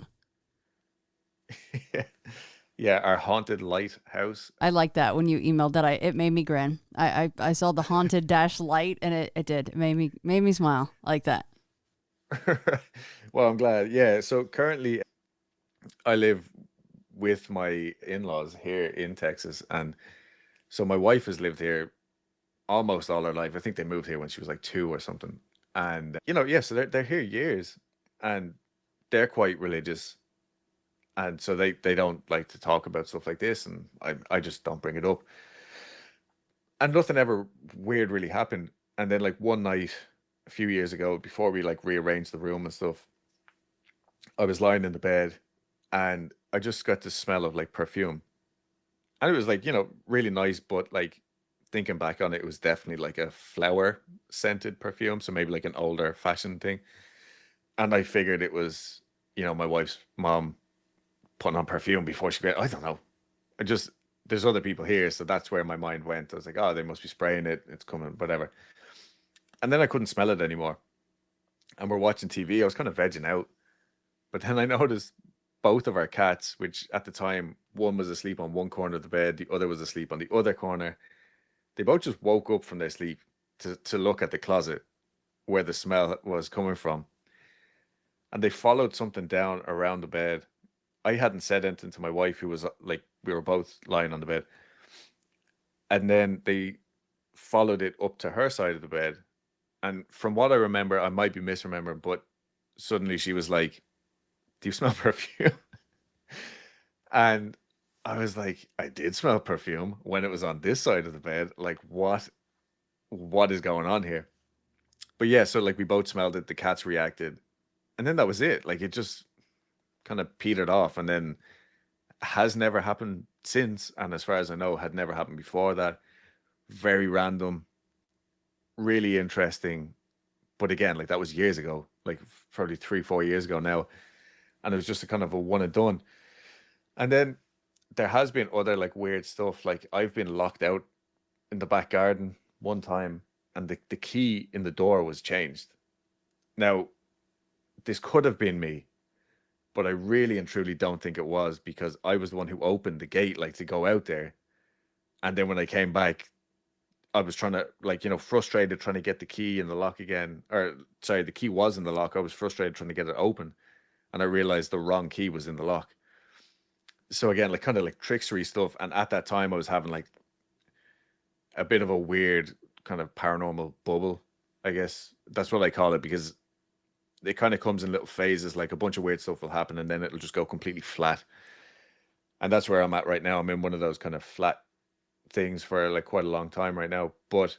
Yeah, our haunted lighthouse. I like that when you emailed that. It made me grin. I saw the haunted dash light, and it did. It made me smile. I like that. Well, I'm glad. Yeah. So currently, I live with my in-laws here in Texas, and so my wife has lived here almost all her life. I think they moved here when she was like 2 or something. And yeah, so they're here years, and they're quite religious, and so they don't like to talk about stuff like this, and I just don't bring it up. And nothing ever weird really happened. And then like one night a few years ago, before we like rearranged the room and stuff, I was lying in the bed, and I just got the smell of like perfume. And it was like, really nice, but like thinking back on it, it was definitely like a flower scented perfume. So maybe like an older fashioned thing. And I figured it was, my wife's mom putting on perfume before she got, I don't know. I just, there's other people here, so that's where my mind went. I was like, oh, they must be spraying it. It's coming, whatever. And then I couldn't smell it anymore. And we're watching TV. I was kind of vegging out. But then I noticed both of our cats, which at the time, one was asleep on one corner of the bed, the other was asleep on the other corner. They both just woke up from their sleep to look at the closet where the smell was coming from. And they followed something down around the bed. I hadn't said anything to my wife, who was like, we were both lying on the bed. And then they followed it up to her side of the bed. And from what I remember, I might be misremembering, but suddenly she was like, do you smell perfume? And I was like, I did smell perfume when it was on this side of the bed. Like, what is going on here? But yeah, so like we both smelled it, the cats reacted, and then that was it. Like it just kind of petered off, and then has never happened since. And as far as I know, had never happened before that. Very random, really interesting. But again, like that was years ago, like probably 3-4 years ago now. And it was just a kind of a one and done. And then there has been other like weird stuff. Like I've been locked out in the back garden one time, and the key in the door was changed. Now, this could have been me, but I really and truly don't think it was, because I was the one who opened the gate, like to go out there. And then when I came back, I was trying to, like, frustrated trying to get the key in the lock again. Or, sorry, the key was in the lock. I was frustrated trying to get it open. And I realized the wrong key was in the lock. So again, like kind of like trickery stuff. And at that time, I was having like a bit of a weird kind of paranormal bubble, I guess. That's what I call it, because it kind of comes in little phases. Like a bunch of weird stuff will happen and then it'll just go completely flat. And that's where I'm at right now. I'm in one of those kind of flat things for like quite a long time right now. But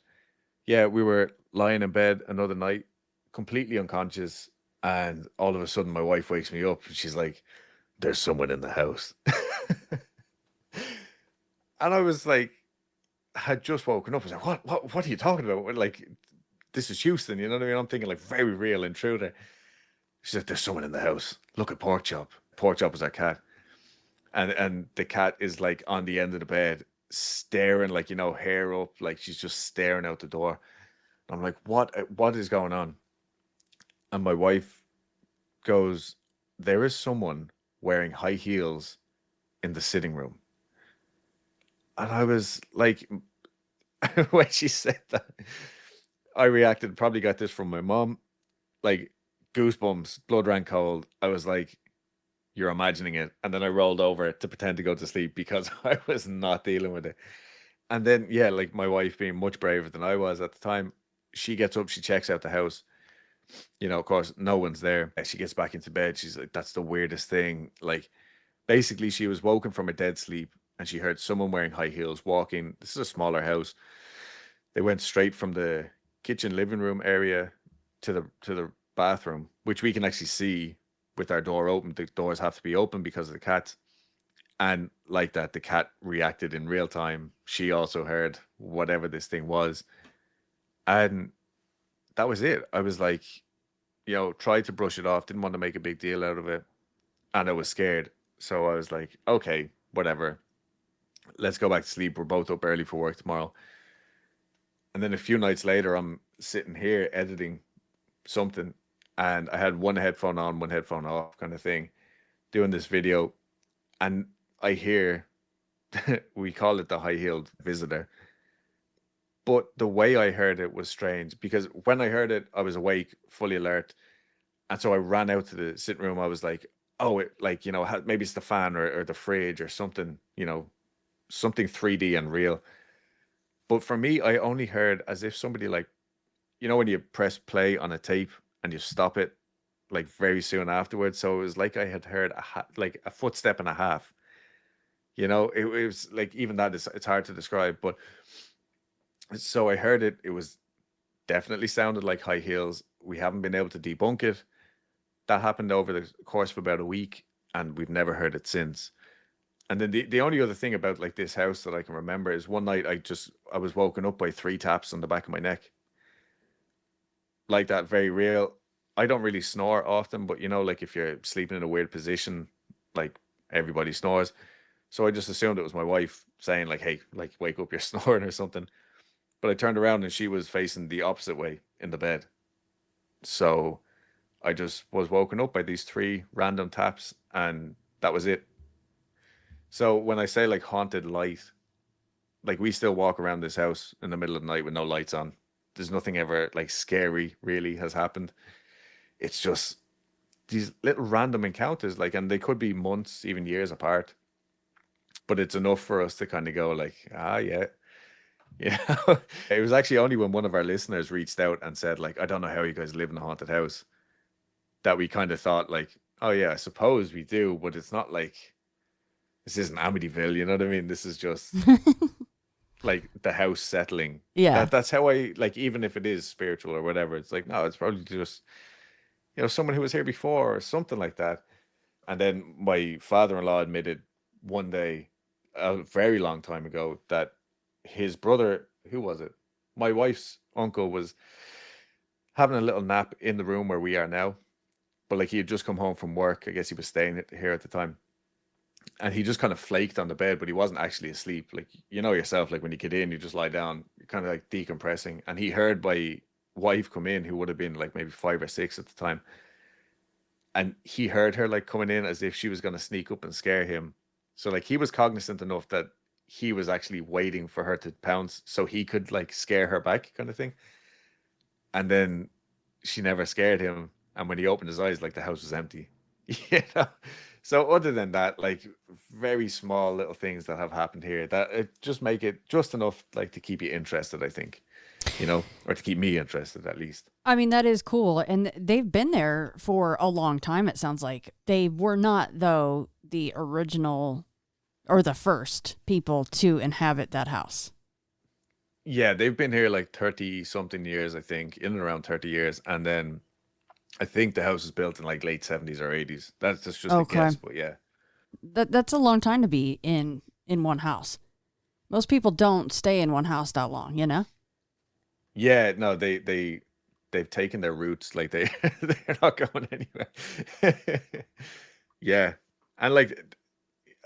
yeah, we were lying in bed another night, completely unconscious. And all of a sudden, my wife wakes me up and she's like, there's someone in the house. And I was like, had just woken up. I was like, what are you talking about? Like, this is Houston, you know what I mean? I'm thinking like very real intruder. She said, there's someone in the house. Look at Pork Chop. Pork Chop is our cat. And the cat is like on the end of the bed, staring, like, hair up, like she's just staring out the door. I'm like, what is going on? And my wife goes, there is someone wearing high heels in the sitting room. And I was like, when she said that, I reacted, probably got this from my mom, like goosebumps, blood ran cold. I was like, you're imagining it. And then I rolled over to pretend to go to sleep because I was not dealing with it. And then, yeah, like my wife being much braver than I was at the time, she gets up, she checks out the house. Of course, no one's there. She gets back into bed. She's like, that's the weirdest thing. Like, basically, she was woken from a dead sleep and she heard someone wearing high heels walking. This is a smaller house. They went straight from the kitchen living room area to the bathroom, which we can actually see with our door open. The doors have to be open because of the cats. And like that, the cat reacted in real time. She also heard whatever this thing was. And that was it. I was like, tried to brush it off, didn't want to make a big deal out of it. And I was scared. So I was like, okay, whatever. Let's go back to sleep. We're both up early for work tomorrow. And then a few nights later, I'm sitting here editing something. And I had one headphone on, one headphone off kind of thing, doing this video. And I hear, we call it the high-heeled visitor. But the way I heard it was strange, because when I heard it, I was awake, fully alert. And so I ran out to the sitting room. I was like, oh, maybe it's the fan or the fridge or something, something 3D and real. But for me, I only heard as if somebody, like, when you press play on a tape and you stop it like very soon afterwards. So it was like I had heard like a footstep and a half. It was like, even that is, it's hard to describe. But so I heard it. It was definitely sounded like high heels. We haven't been able to debunk it. That happened over the course of about a week, and we've never heard it since. And then the only other thing about like this house that I can remember is one night I was woken up by 3 taps on the back of my neck. Like that, very real. I don't really snore often, but like if you're sleeping in a weird position, like everybody snores. So I just assumed it was my wife saying like, hey, like wake up, you're snoring or something. But I turned around and she was facing the opposite way in the bed. So I just was woken up by these three random taps, and that was it. So when I say like haunted light, like we still walk around this house in the middle of the night with no lights on. There's nothing ever like scary really has happened. It's just these little random encounters, like, and they could be months, even years apart, but it's enough for us to kind of go like, ah, yeah. Yeah. It was actually only when one of our listeners reached out and said, like, I don't know how you guys live in a haunted house, that we kind of thought, like, oh, yeah, I suppose we do, but it's not like this isn't Amityville, you know what I mean? This is just like the house settling. Yeah. That's how I, like, even if it is spiritual or whatever, it's like, no, it's probably just, someone who was here before or something like that. And then my father-in-law admitted one day, a very long time ago, that his brother, who was it? My wife's uncle was having a little nap in the room where we are now. But like he had just come home from work. I guess he was staying here at the time. And he just kind of flaked on the bed, but he wasn't actually asleep. Like, yourself, like when you get in, you just lie down, you're kind of like decompressing. And he heard my wife come in, who would have been like maybe 5 or 6 at the time. And he heard her like coming in as if she was going to sneak up and scare him. So like he was cognizant enough that he was actually waiting for her to pounce so he could like scare her back, kind of thing. And then she never scared him. And when he opened his eyes, like the house was empty. So other than that, like very small little things that have happened here that it just make it just enough like to keep you interested, I think, or to keep me interested at least. I mean, that is cool. And they've been there for a long time, it sounds like. They were not, though, the original or the first people to inhabit that house. Yeah, they've been here like 30 something years, I think, in and around 30 years. And then I think the house was built in like late 70s or 80s. That's just a guess, but yeah. That's a long time to be in one house. Most people don't stay in one house that long, Yeah, no, they've taken their roots, like they're not going anywhere. Yeah. And like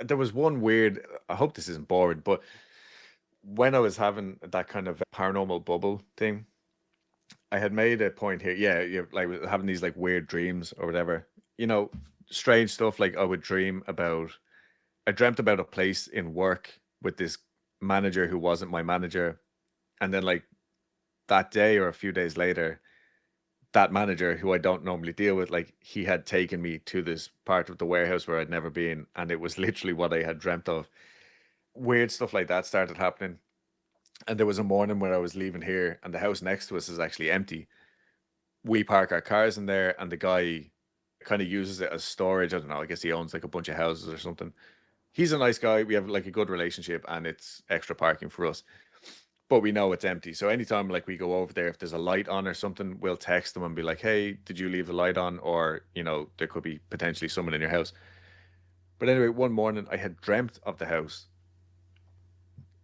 there was one weird, I hope this isn't boring, but when I was having that kind of paranormal bubble thing, I had made a point here. Yeah, you're like having these like weird dreams or whatever. Strange stuff. Like I dreamt about a place in work with this manager who wasn't my manager, and then like that day or a few days later, that manager who I don't normally deal with, like he had taken me to this part of the warehouse where I'd never been, and it was literally what I had dreamt of. Weird stuff like that started happening. And there was a morning where I was leaving here, and the house next to us is actually empty. We park our cars in there, and the guy kind of uses it as storage. I don't know. I guess he owns like a bunch of houses or something. He's a nice guy. We have like a good relationship, and it's extra parking for us. But we know it's empty. So anytime like we go over there, if there's a light on or something, we'll text them and be like, "Hey, did you leave the light on?" Or there could be potentially someone in your house. But anyway, one morning I had dreamt of the house.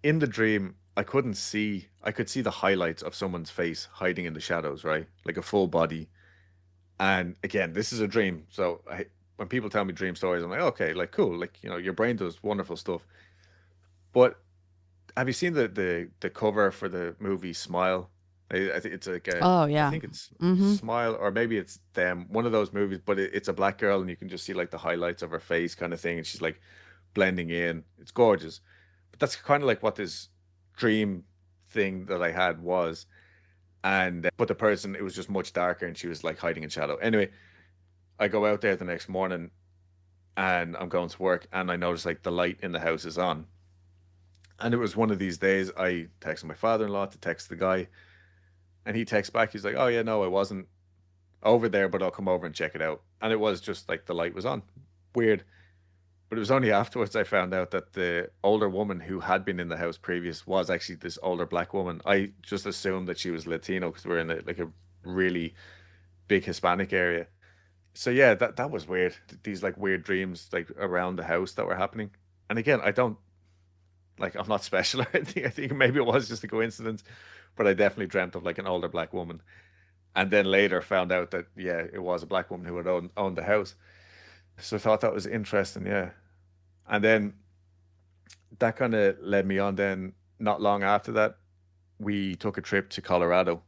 In the dream, I couldn't see. I could see the highlights of someone's face hiding in the shadows, right? Like a full body. And again, this is a dream. So when people tell me dream stories, I'm like, okay, like cool. Like, your brain does wonderful stuff. But have you seen the cover for the movie Smile? I think it's like Oh, yeah. I think it's Mm-hmm. Smile, or maybe it's them, one of those movies, but it's a black girl and you can just see like the highlights of her face kind of thing, and she's like blending in. It's gorgeous. But that's kind of like what this dream thing that I had was. And but the person, it was just much darker and she was like hiding in shadow. Anyway, I go out there the next morning and I'm going to work, and I notice like the light in the house is on. And it was one of these days I texted my father-in-law to text the guy, and he texts back. He's like, "Oh yeah, no, I wasn't over there, but I'll come over and check it out." And it was just like the light was on. Weird. But it was only afterwards I found out that the older woman who had been in the house previous was actually this older black woman. I just assumed that she was Latino because we're in like a really big Hispanic area. So yeah, that was weird. These like weird dreams like around the house that were happening. And again, I don't like, I'm not special or anything. I think maybe it was just a coincidence, but I definitely dreamt of like an older black woman. And then later found out that yeah, it was a black woman who had owned the house. So I thought that was interesting, yeah. And then that kind of led me on. Then not long after that, we took a trip to Colorado,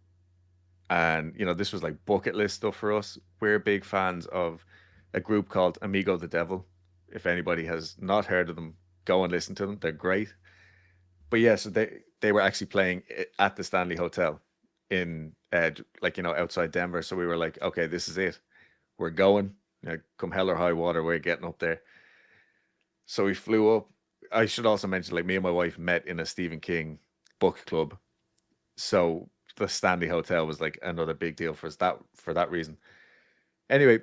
and this was like bucket list stuff for us. We're big fans of a group called Amigo the Devil. If anybody has not heard of them, go and listen to them. They're great. But yeah, so they were actually playing at the Stanley Hotel in like outside Denver. So we were like, okay, this is it. We're going. Come hell or high water, we're getting up there. So we flew up. I should also mention, like, me and my wife met in a Stephen King book club. So the Stanley Hotel was like another big deal for us for that reason. Anyway,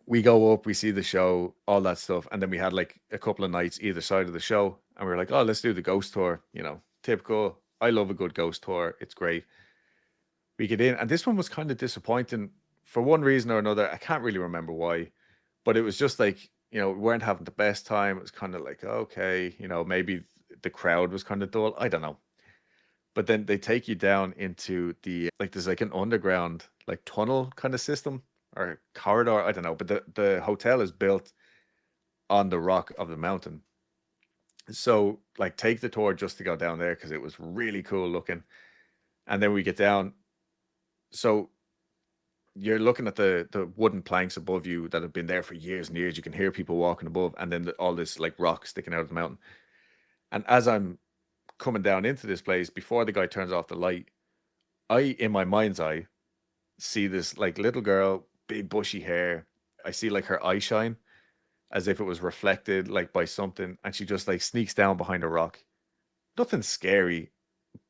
we go up, we see the show, all that stuff, and then we had like a couple of nights either side of the show, and we were like, oh, let's do the ghost tour. Typical. I love a good ghost tour. It's great. We get in, and this one was kind of disappointing for one reason or another. I can't really remember why, but it was just like, we weren't having the best time. It was kind of like, okay, maybe the crowd was kind of dull. I don't know. But then they take you down into like, there's like an underground, like, tunnel kind of system or corridor. I don't know. But the hotel is built on the rock of the mountain. So, like, take the tour just to go down there because it was really cool looking. And then we get down. So you're looking at the wooden planks above you that have been there for years and years. You can hear people walking above, and then all this like rock sticking out of the mountain. And as I'm coming down into this place, before the guy turns off the light, in my mind's eye, see this like little girl, big bushy hair. I see like her eye shine as if it was reflected like by something, and she just like sneaks down behind a rock. Nothing scary,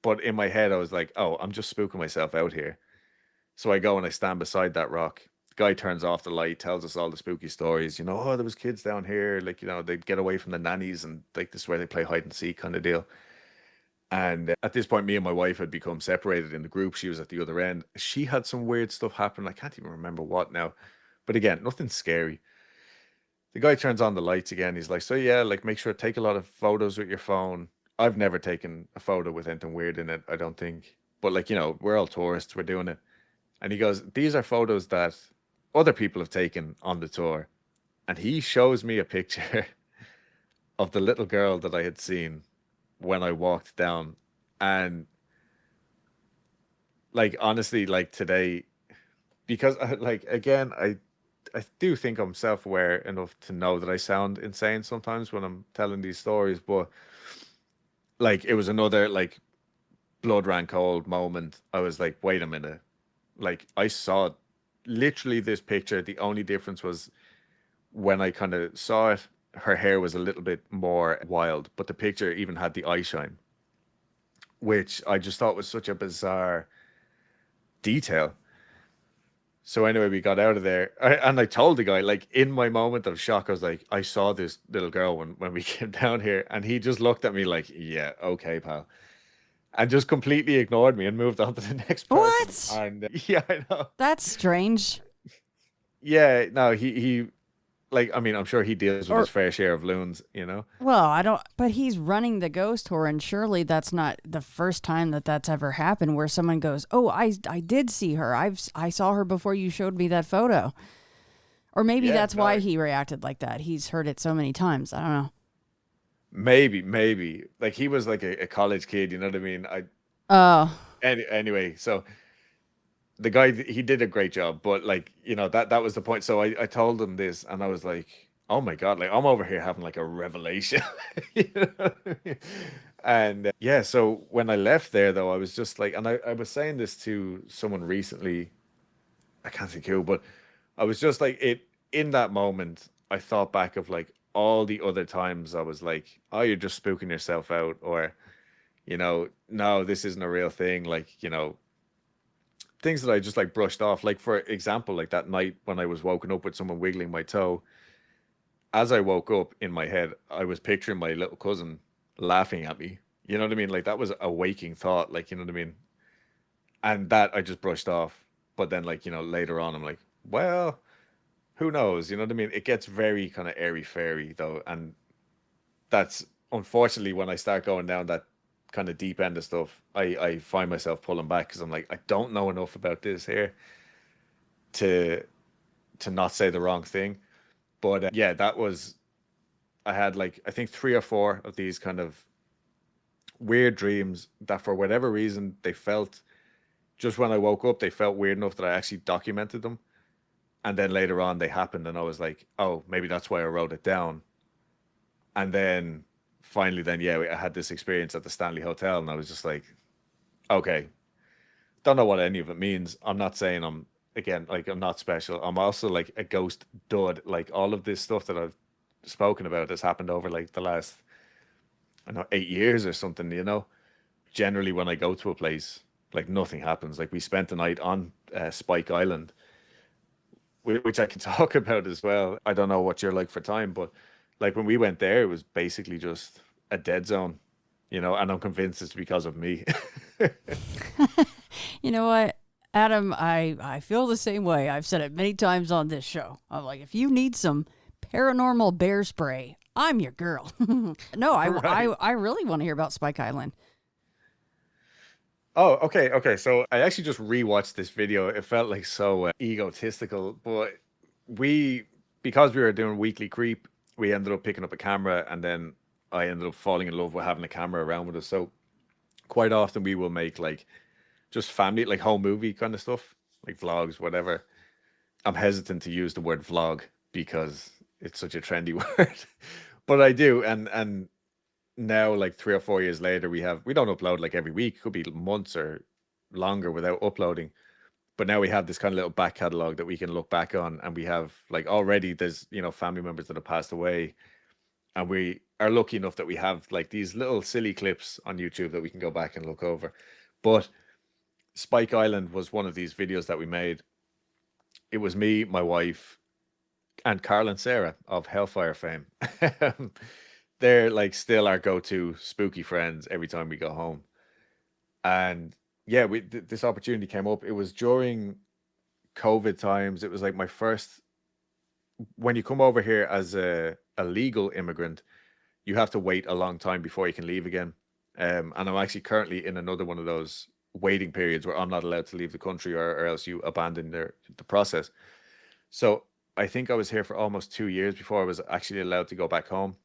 but in my head I was like, oh, I'm just spooking myself out here. So I go and I stand beside that rock. The guy turns off the light, tells us all the spooky stories. Oh, there was kids down here, like, they'd get away from the nannies, and like this is where they play hide and seek kind of deal. And at this point, me and my wife had become separated in the group. She was at the other end. She had some weird stuff happen. I can't even remember what now. But again, nothing scary. The guy turns on the lights again. He's like, so yeah, like, make sure to take a lot of photos with your phone. I've never taken a photo with anything weird in it, I don't think. But like, we're all tourists. We're doing it. And he goes, these are photos that other people have taken on the tour. And he shows me a picture of the little girl that I had seen when I walked down. And like, honestly, like today, because like, again, I do think I'm self-aware enough to know that I sound insane sometimes when I'm telling these stories, but like, it was another like blood ran cold moment. I was like, wait a minute. Like, I saw literally this picture. The only difference was when I kind of saw it, her hair was a little bit more wild, but the picture even had the eye shine, which I just thought was such a bizarre detail. So anyway, we got out of there, and I told the guy, like, in my moment of shock, I was like, I saw this little girl when we came down here, and he just looked at me like, yeah, okay, pal, and just completely ignored me and moved on to the next person. What? And yeah, I know. That's strange. Yeah, no, he like, I mean, I'm sure he deals with Or his fair share of loons. well, I don't. But he's running the ghost tour, and surely that's not the first time that's ever happened where someone goes, "Oh, I did see her. I saw her before you showed me that photo." Or maybe Yeah, that's why no, he reacted like that. He's heard it so many times. I don't know. maybe. Like, he was like a college kid, you know what I mean? Oh, Anyway, so the guy, he did a great job, but like, that was the point. So I told him this, and I was like, oh my God, like, I'm over here having like a revelation. You know what I mean? And yeah, so when I left there though, I was just like, and I was saying this to someone recently, I can't think who, but I was just like, in that moment, I thought back of like all the other times I was like, oh, you're just spooking yourself out, or, no, this isn't a real thing. Like, things that I just like brushed off. Like, for example, like that night when I was woken up with someone wiggling my toe. As I woke up in my head, I was picturing my little cousin laughing at me. You know what I mean? Like, that was a waking thought. Like, you know what I mean? And that I just brushed off. But then, like, later on, I'm like, well, who knows? You know what I mean? It gets very kind of airy fairy though, and that's unfortunately when I start going down that kind of deep end of stuff, I find myself pulling back because I'm like, I don't know enough about this here to not say the wrong thing. But yeah, that was I had like, I think 3 or 4 of these kind of weird dreams that for whatever reason they felt, just when I woke up, they felt weird enough that I actually documented them. And then later on they happened and I was like, oh, maybe that's why I wrote it down. And then finally, then, yeah, I had this experience at the Stanley Hotel and I was just like, okay, don't know what any of it means. I'm not saying I'm, again, like I'm not special. I'm also like a ghost dud. Like all of this stuff that I've spoken about has happened over like the last, I don't know, 8 years or something, you know? Generally, when I go to a place, like nothing happens. Like we spent the night on Spike Island, which I can talk about as well. I don't know what you're like for time, but like when we went there, it was basically just a dead zone, you know, and I'm convinced it's because of me. You know what, Adam, I feel the same way. I've said it many times on this show. I'm like, if you need some paranormal bear spray, I'm your girl. No, Right. I really want to hear about Spike Island. Oh, okay, okay. So I actually just rewatched this video. It felt like so egotistical, but we, because we were doing weekly creep, we ended up picking up a camera, and then I ended up falling in love with having a camera around with us. So quite often we will make like just family, like home movie kind of stuff, like vlogs, whatever. I'm hesitant to use the word vlog because it's such a trendy word, but I do. And now, like 3 or 4 years later, we don't upload like every week. It could be months or longer without uploading. But now we have this kind of little back catalog that we can look back on, and we have like already there's family members that have passed away, and we are lucky enough that we have like these little silly clips on YouTube that we can go back and look over. But Spike Island was one of these videos that we made. It was me, my wife, and Carl and Sarah of Hellfire fame. They're like still our go-to spooky friends every time we go home. And yeah, this opportunity came up. It was during COVID times. It was like my first. When you come over here as a legal immigrant, you have to wait a long time before you can leave again. And I'm actually currently in another one of those waiting periods where I'm not allowed to leave the country, or else you abandon the process. So I think I was here for almost 2 years before I was actually allowed to go back home.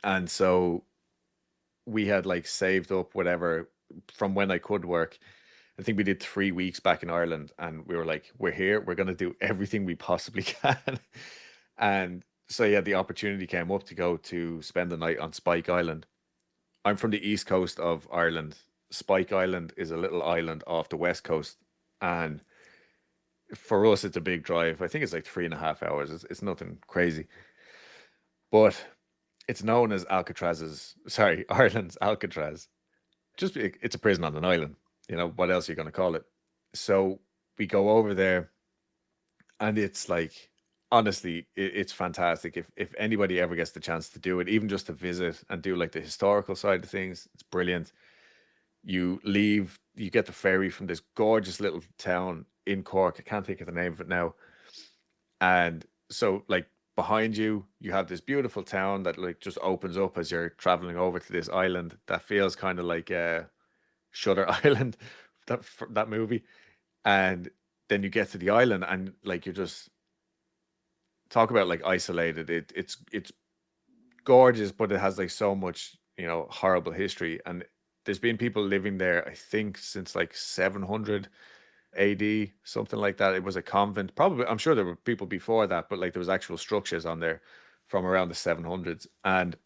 And so we had like saved up whatever from when I could work. I think we did 3 weeks back in Ireland, and we were like, we're here, we're going to do everything we possibly can. And so, yeah, the opportunity came up to go to spend the night on Spike Island. I'm from the east coast of Ireland. Spike Island is a little island off the west coast. And for us, it's a big drive. I think it's like 3.5 hours. It's nothing crazy. But it's known as Ireland's Alcatraz. Just it's a prison on an island. You know, what else are you going to call it? So we go over there, and it's like, honestly, it's fantastic. If anybody ever gets the chance to do it, even just to visit and do like the historical side of things, it's brilliant. You leave, you get the ferry from this gorgeous little town in Cork. I can't think of the name of it now. And so, like, behind you, you have this beautiful town that like just opens up as you're traveling over to this island that feels kind of like Shutter Island, that movie. And then you get to the island, and like you just talk about like isolated. It's gorgeous, but it has like so much horrible history. And there's been people living there, I think, since like 700 AD, something like that. It was a convent. Probably, I'm sure there were people before that, but like there was actual structures on there from around the 700s. And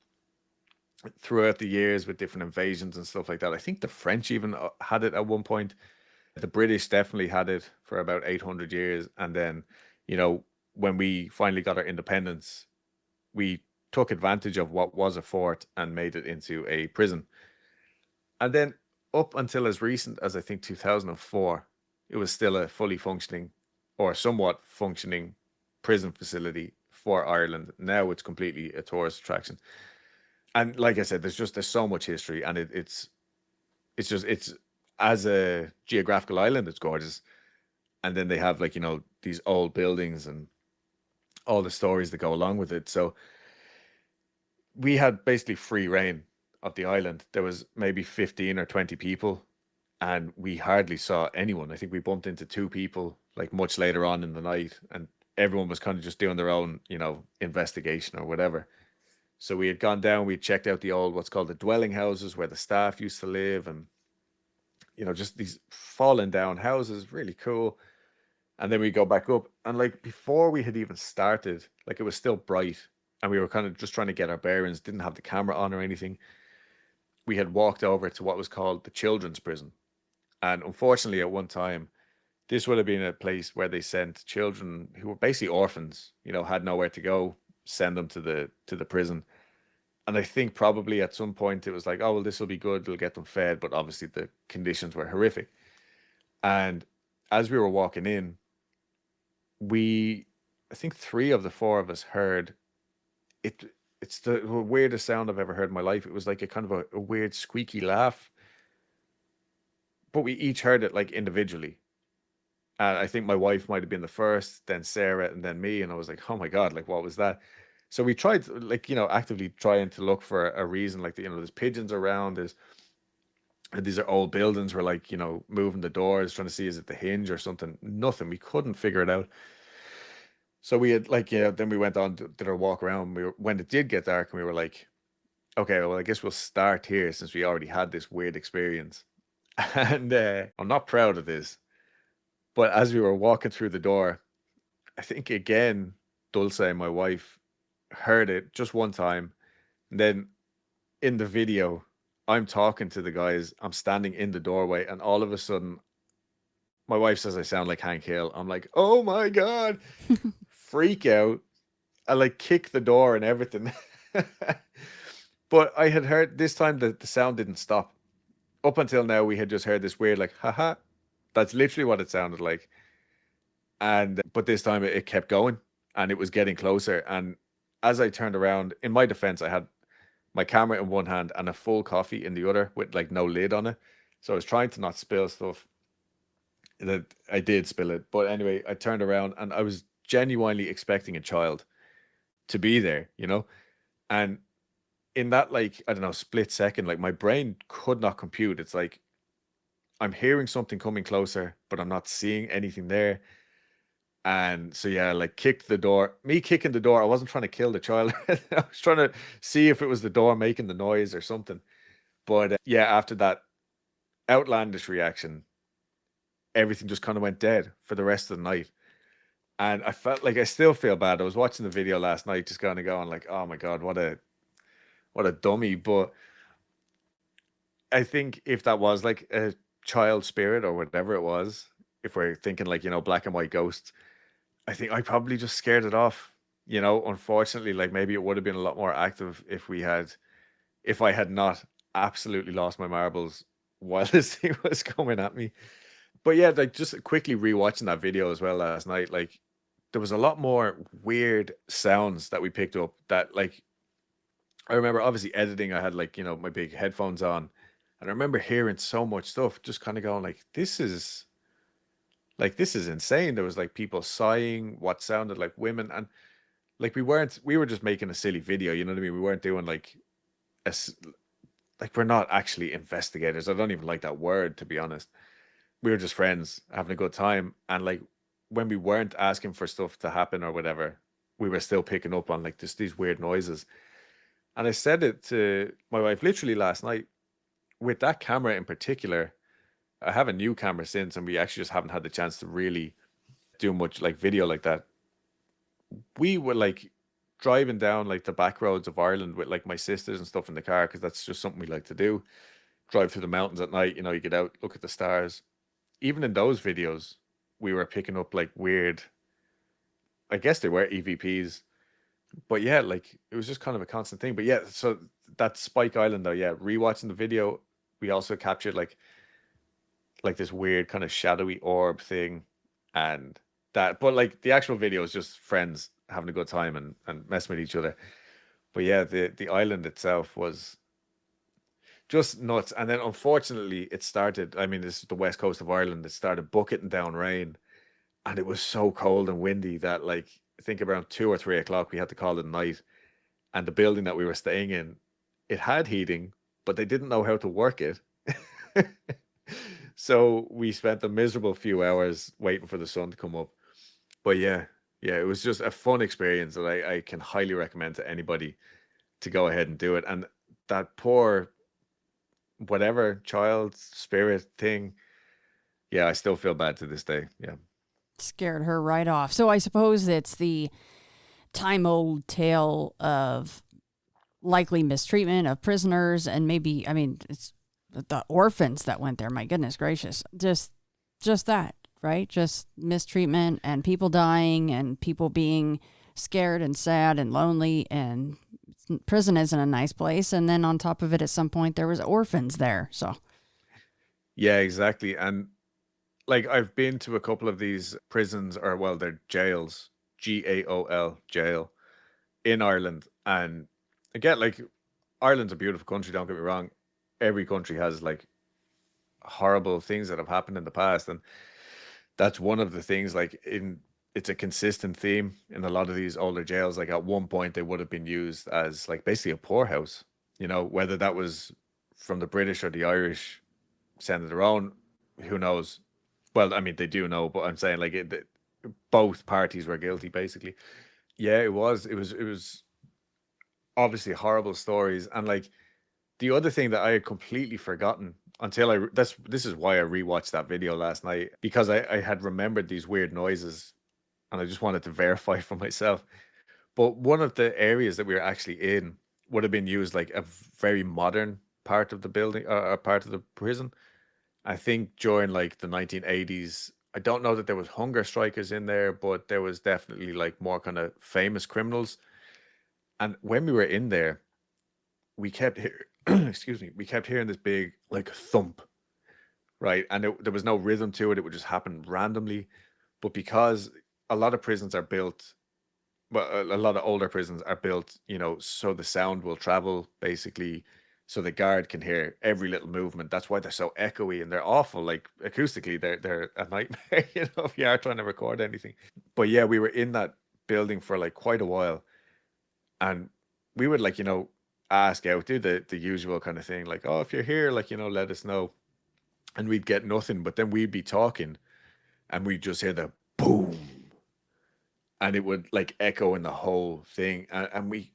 throughout the years with different invasions and stuff like that, I think the French even had it at one point. The British definitely had it for about 800 years. And then, when we finally got our independence, we took advantage of what was a fort and made it into a prison. And then up until as recent as I think 2004, it was still a fully functioning or somewhat functioning prison facility for Ireland. Now it's completely a tourist attraction. And like I said, there's so much history, and it's as a geographical island, it's gorgeous. And then they have like, these old buildings and all the stories that go along with it. So we had basically free reign of the island. There was maybe 15 or 20 people, and we hardly saw anyone. I think we bumped into 2 people like much later on in the night, and everyone was kind of just doing their own, investigation or whatever. So we had gone down, we checked out the old, what's called the dwelling houses where the staff used to live, and, just these fallen down houses, really cool. And then we go back up, and like before we had even started, like it was still bright, and we were kind of just trying to get our bearings, didn't have the camera on or anything. We had walked over to what was called the children's prison. And unfortunately, at one time, this would have been a place where they sent children who were basically orphans, had nowhere to go, send them to the prison. And I think probably at some point it was like, oh, well, this will be good. It'll get them fed. But obviously the conditions were horrific. And as we were walking in, I think 3 of the 4 of us heard it. It's the weirdest sound I've ever heard in my life. It was like a kind of a weird squeaky laugh. But we each heard it like individually. And I think my wife might have been the first, then Sarah, and then me. And I was like, oh my God, like, what was that? So we tried, like, actively trying to look for a reason. Like, there's pigeons around. These are old buildings. We're like, moving the doors, trying to see, is it the hinge or something? Nothing. We couldn't figure it out. So we had, like, then we went on, did our walk around. When it did get dark, and we were like, okay, well, I guess we'll start here since we already had this weird experience. And I'm not proud of this. But as we were walking through the door, I think again, Dulce, my wife, heard it just one time. And then in the video, I'm talking to the guys. I'm standing in the doorway, and all of a sudden, my wife says I sound like Hank Hill. I'm like, oh my God, freak out. I like kick the door and everything. But I had heard this time that the sound didn't stop. Up until now, we had just heard this weird, like, haha. That's literally what it sounded like. But this time it kept going, and it was getting closer. And as I turned around, in my defense, I had my camera in one hand and a full coffee in the other with like no lid on it. So I was trying to not spill stuff. That I did spill it. But anyway, I turned around and I was genuinely expecting a child to be there, And in that, like, I don't know, split second, like my brain could not compute. It's like I'm hearing something coming closer, but I'm not seeing anything there. And so, yeah, like kicked the door. Me kicking the door, I wasn't trying to kill the child. I was trying to see if it was the door making the noise or something. But yeah, after that outlandish reaction, everything just kind of went dead for the rest of the night. And I felt like I still feel bad. I was watching the video last night, just kind of going like, oh my God, what a dummy. But I think if that was like a child spirit or whatever it was, if we're thinking like, black and white ghosts, I think I probably just scared it off. Unfortunately, like maybe it would have been a lot more active if I had not absolutely lost my marbles while this thing was coming at me. But yeah, like just quickly rewatching that video as well last night, like there was a lot more weird sounds that we picked up that, like, I remember obviously editing, I had like, my big headphones on, and I remember hearing so much stuff, just kind of going like, this is insane. There was like people sighing, what sounded like women, and like we were just making a silly video, you know what I mean? We weren't doing like we're not actually investigators. I don't even like that word, to be honest. We were just friends having a good time, and like when we weren't asking for stuff to happen or whatever, we were still picking up on like just these weird noises. And I said it to my wife literally last night, with that camera in particular. I have a new camera since, and we actually just haven't had the chance to really do much like video like that. We were like driving down like the back roads of Ireland with like my sisters and stuff in the car, because that's just something we like to do. Drive through the mountains at night, you get out, look at the stars. Even in those videos, we were picking up like weird, I guess they were EVPs. But yeah, like it was just kind of a constant thing. But yeah, so that Spike Island though, yeah, rewatching the video, we also captured like this weird kind of shadowy orb thing, and that, but like the actual video is just friends having a good time and messing with each other. But yeah, the island itself was just nuts. And then unfortunately it started, I mean, this is the west coast of Ireland, it started bucketing down rain, and it was so cold and windy that, like, I think around 2 or 3 o'clock we had to call it a night. And the building that we were staying in, it had heating, but they didn't know how to work it. So we spent a miserable few hours waiting for the sun to come up. But yeah, it was just a fun experience that I can highly recommend to anybody. to go ahead and do it. And that poor whatever child spirit thing, yeah, I still feel bad to this day. Yeah. Scared her right off. So I suppose it's the time-old tale of likely mistreatment of prisoners, and maybe, I mean, it's the orphans that went there. My goodness gracious, just that, right? Just mistreatment and people dying and people being scared and sad and lonely, and prison isn't a nice place. And then on top of it, at some point there was orphans there. So Yeah, exactly. And like I've been to a couple of these prisons, or well, they're jails, GAOL, jail in Ireland. And again, like Ireland's a beautiful country, don't get me wrong. Every country has like horrible things that have happened in the past. And that's one of the things, like it's a consistent theme in a lot of these older jails. Like at one point they would have been used as like basically a poorhouse, whether that was from the British or the Irish sending their own, who knows? Well, I mean, they do know, but I'm saying like both parties were guilty basically. Yeah, it was obviously horrible stories. And like the other thing that I had completely forgotten until this is why I rewatched that video last night, because I had remembered these weird noises and I just wanted to verify for myself. But one of the areas that we were actually in would have been used like a very modern part of the building, part of the prison. I think during like the 1980s, I don't know that there was hunger strikers in there, but there was definitely like more kind of famous criminals. And when we were in there, we kept excuse me, we kept hearing this big like thump, right? And there was no rhythm to it. It would just happen randomly. But because a lot of prisons are built, well, a lot of older prisons are built, so the sound will travel basically, so the guard can hear every little movement. That's why they're so echoey and they're awful. Like acoustically, they're a nightmare, if you are trying to record anything. But yeah, we were in that building for like quite a while, and we would like, ask out, do the usual kind of thing, like, oh, if you're here, like, let us know. And we'd get nothing, but then we'd be talking and we'd just hear the boom, and it would like echo in the whole thing. And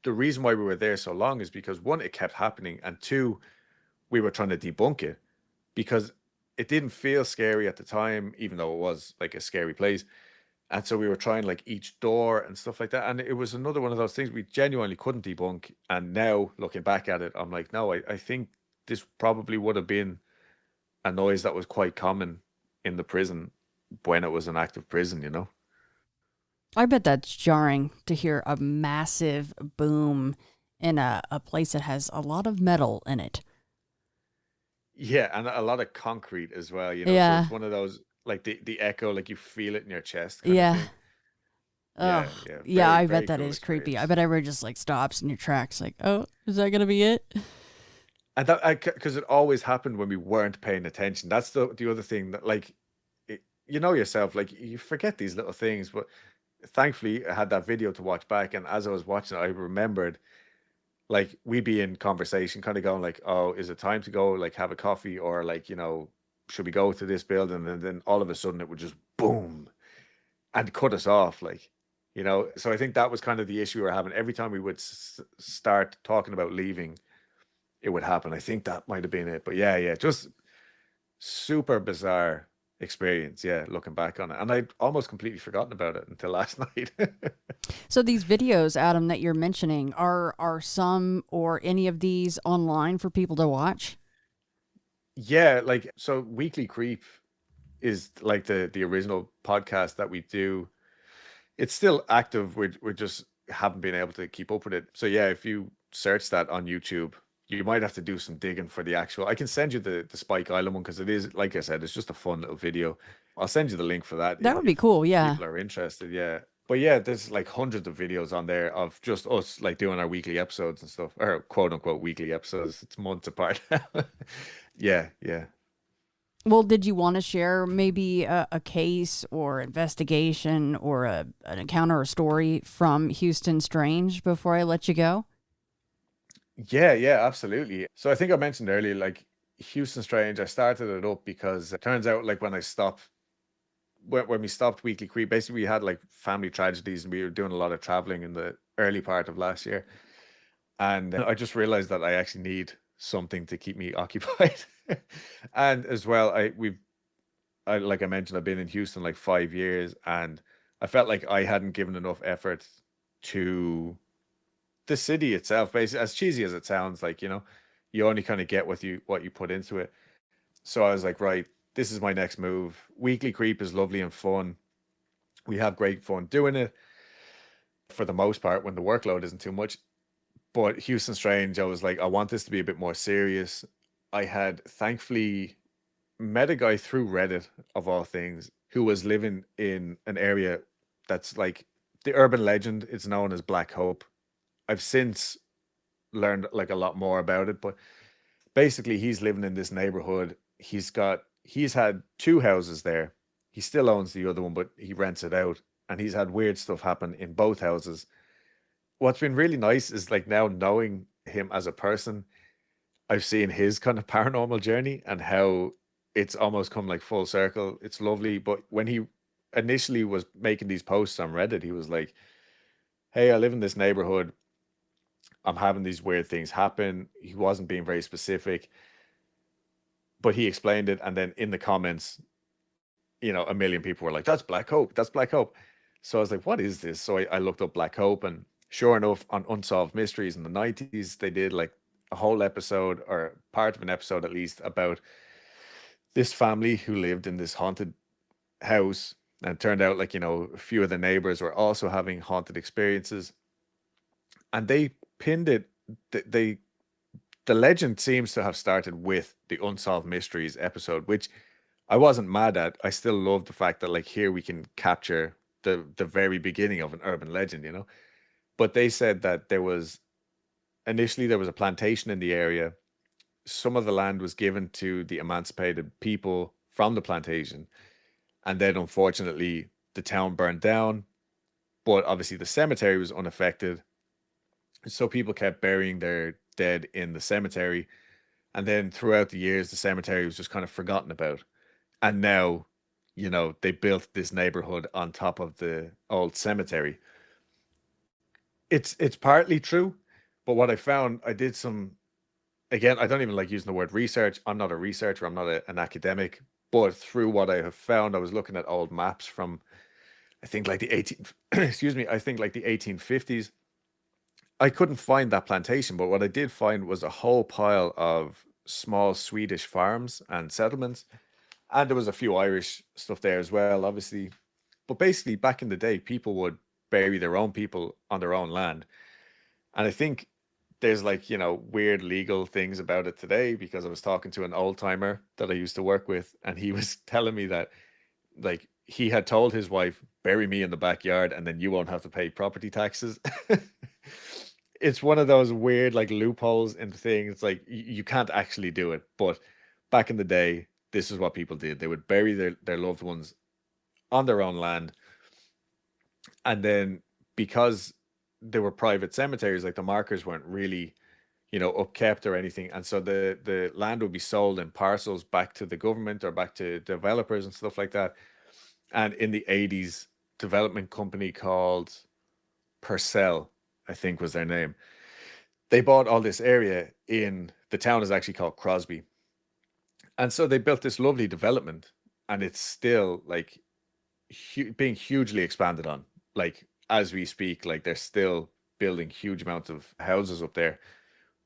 the reason why we were there so long is because one, it kept happening, and two, we were trying to debunk it because it didn't feel scary at the time, even though it was like a scary place. And so we were trying like each door and stuff like that. And it was another one of those things we genuinely couldn't debunk. And now looking back at it, I'm like, no, I think this probably would have been a noise that was quite common in the prison when it was an active prison. I bet that's jarring to hear a massive boom in a place that has a lot of metal in it. Yeah, and a lot of concrete as well. So Yeah. it's one of those like the echo, like you feel it in your chest kind of Yeah. thing. Oh, Yeah, yeah. yeah, Very, I bet very that cool is creepy. I experience. bet everyone just like stops in your tracks, like, oh, is that gonna be it? And that because it always happened when we weren't paying attention. That's the other thing that like yourself, like you forget these little things. But thankfully I had that video to watch back, and as I was watching it, I remembered like we'd be in conversation, kind of going like, oh, is it time to go like have a coffee, or like, should we go to this building? And then all of a sudden it would just boom and cut us off, like. So I think that was kind of the issue we were having every time we would start talking about leaving. It would happen. I think that might have been it. But yeah, just super bizarre experience. Yeah, looking back on it, and I'd almost completely forgotten about it until last night. So these videos, Adam, that you're mentioning, are some or any of these online for people to watch? Yeah, like so, Weekly Creep is like the original podcast that we do. It's still active. We're just haven't been able to keep up with it. So yeah, if you search that on YouTube, you might have to do some digging for the actual. I can send you the Spike Island one, because it is, like I said, it's just a fun little video. I'll send you the link for that That would be if cool. Yeah. people are interested. Yeah. But yeah, there's like hundreds of videos on there of just us like doing our weekly episodes and stuff, or quote unquote weekly episodes. It's months apart. Yeah. Well, did you want to share maybe a case or investigation or an encounter or story from Houston Strange before I let you go? Yeah, absolutely. So I think I mentioned earlier, like Houston Strange, I started it up because it turns out like when we stopped Weekly Creep, basically we had like family tragedies and we were doing a lot of traveling in the early part of last year. And I just realized that I actually need something to keep me occupied. And as well, like I mentioned, I've been in Houston like 5 years, and I felt like I hadn't given enough effort to the city itself. Basically, as cheesy as it sounds, like, you only kind of get what you put into it. So I was like, right, this is my next move. Weekly Creep is lovely and fun. We have great fun doing it for the most part when the workload isn't too much. But Houston Strange, I was like, I want this to be a bit more serious. I had thankfully met a guy through Reddit, of all things, who was living in an area that's like the urban legend. It's known as Black Hope. I've since learned like a lot more about it, but basically he's living in this neighborhood. He's had two houses there. He still owns the other one, but he rents it out. And he's had weird stuff happen in both houses. What's been really nice is like now knowing him as a person, I've seen his kind of paranormal journey and how it's almost come like full circle. It's lovely. But when he initially was making these posts on Reddit, he was like, hey, I live in this neighborhood. I'm having these weird things happen. He wasn't being very specific, but he explained it. And then in the comments, a million people were like, that's Black Hope. That's Black Hope. So I was like, what is this? So I looked up Black Hope, and sure enough, on Unsolved Mysteries in the 90s, they did like a whole episode, or part of an episode at least, about this family who lived in this haunted house. And it turned out like, a few of the neighbors were also having haunted experiences. And they pinned it, the legend seems to have started with the Unsolved Mysteries episode, which I wasn't mad at. I still love the fact that like here we can capture the very beginning of an urban legend, But they said that initially there was a plantation in the area. Some of the land was given to the emancipated people from the plantation. And then unfortunately the town burned down, but obviously the cemetery was unaffected. So people kept burying their dead in the cemetery. And then throughout the years, the cemetery was just kind of forgotten about. And now, they built this neighborhood on top of the old cemetery. It's partly true, but what I found, I did some, again, I don't even like using the word research. I'm not a researcher. I'm not an academic, but through what I have found, I was looking at old maps from, I think like the 18, excuse me, I think like the 1850s. I couldn't find that plantation, but what I did find was a whole pile of small Swedish farms and settlements. And there was a few Irish stuff there as well, obviously. But basically, back in the day, people would bury their own people on their own land. And I think there's like, weird legal things about it today, because I was talking to an old timer that I used to work with, and he was telling me that like he had told his wife, bury me in the backyard and then you won't have to pay property taxes. It's one of those weird like loopholes in the thing. It's like you can't actually do it. But back in the day, this is what people did. They would bury their loved ones on their own land. And then because there were private cemeteries, like the markers weren't really, upkept or anything. And so the land would be sold in parcels back to the government or back to developers and stuff like that. And in the 80s, development company called Purcell, I think was their name. They bought all this area in the town is actually called Crosby. And so they built this lovely development, and it's still like being hugely expanded on. Like as we speak, like they're still building huge amounts of houses up there.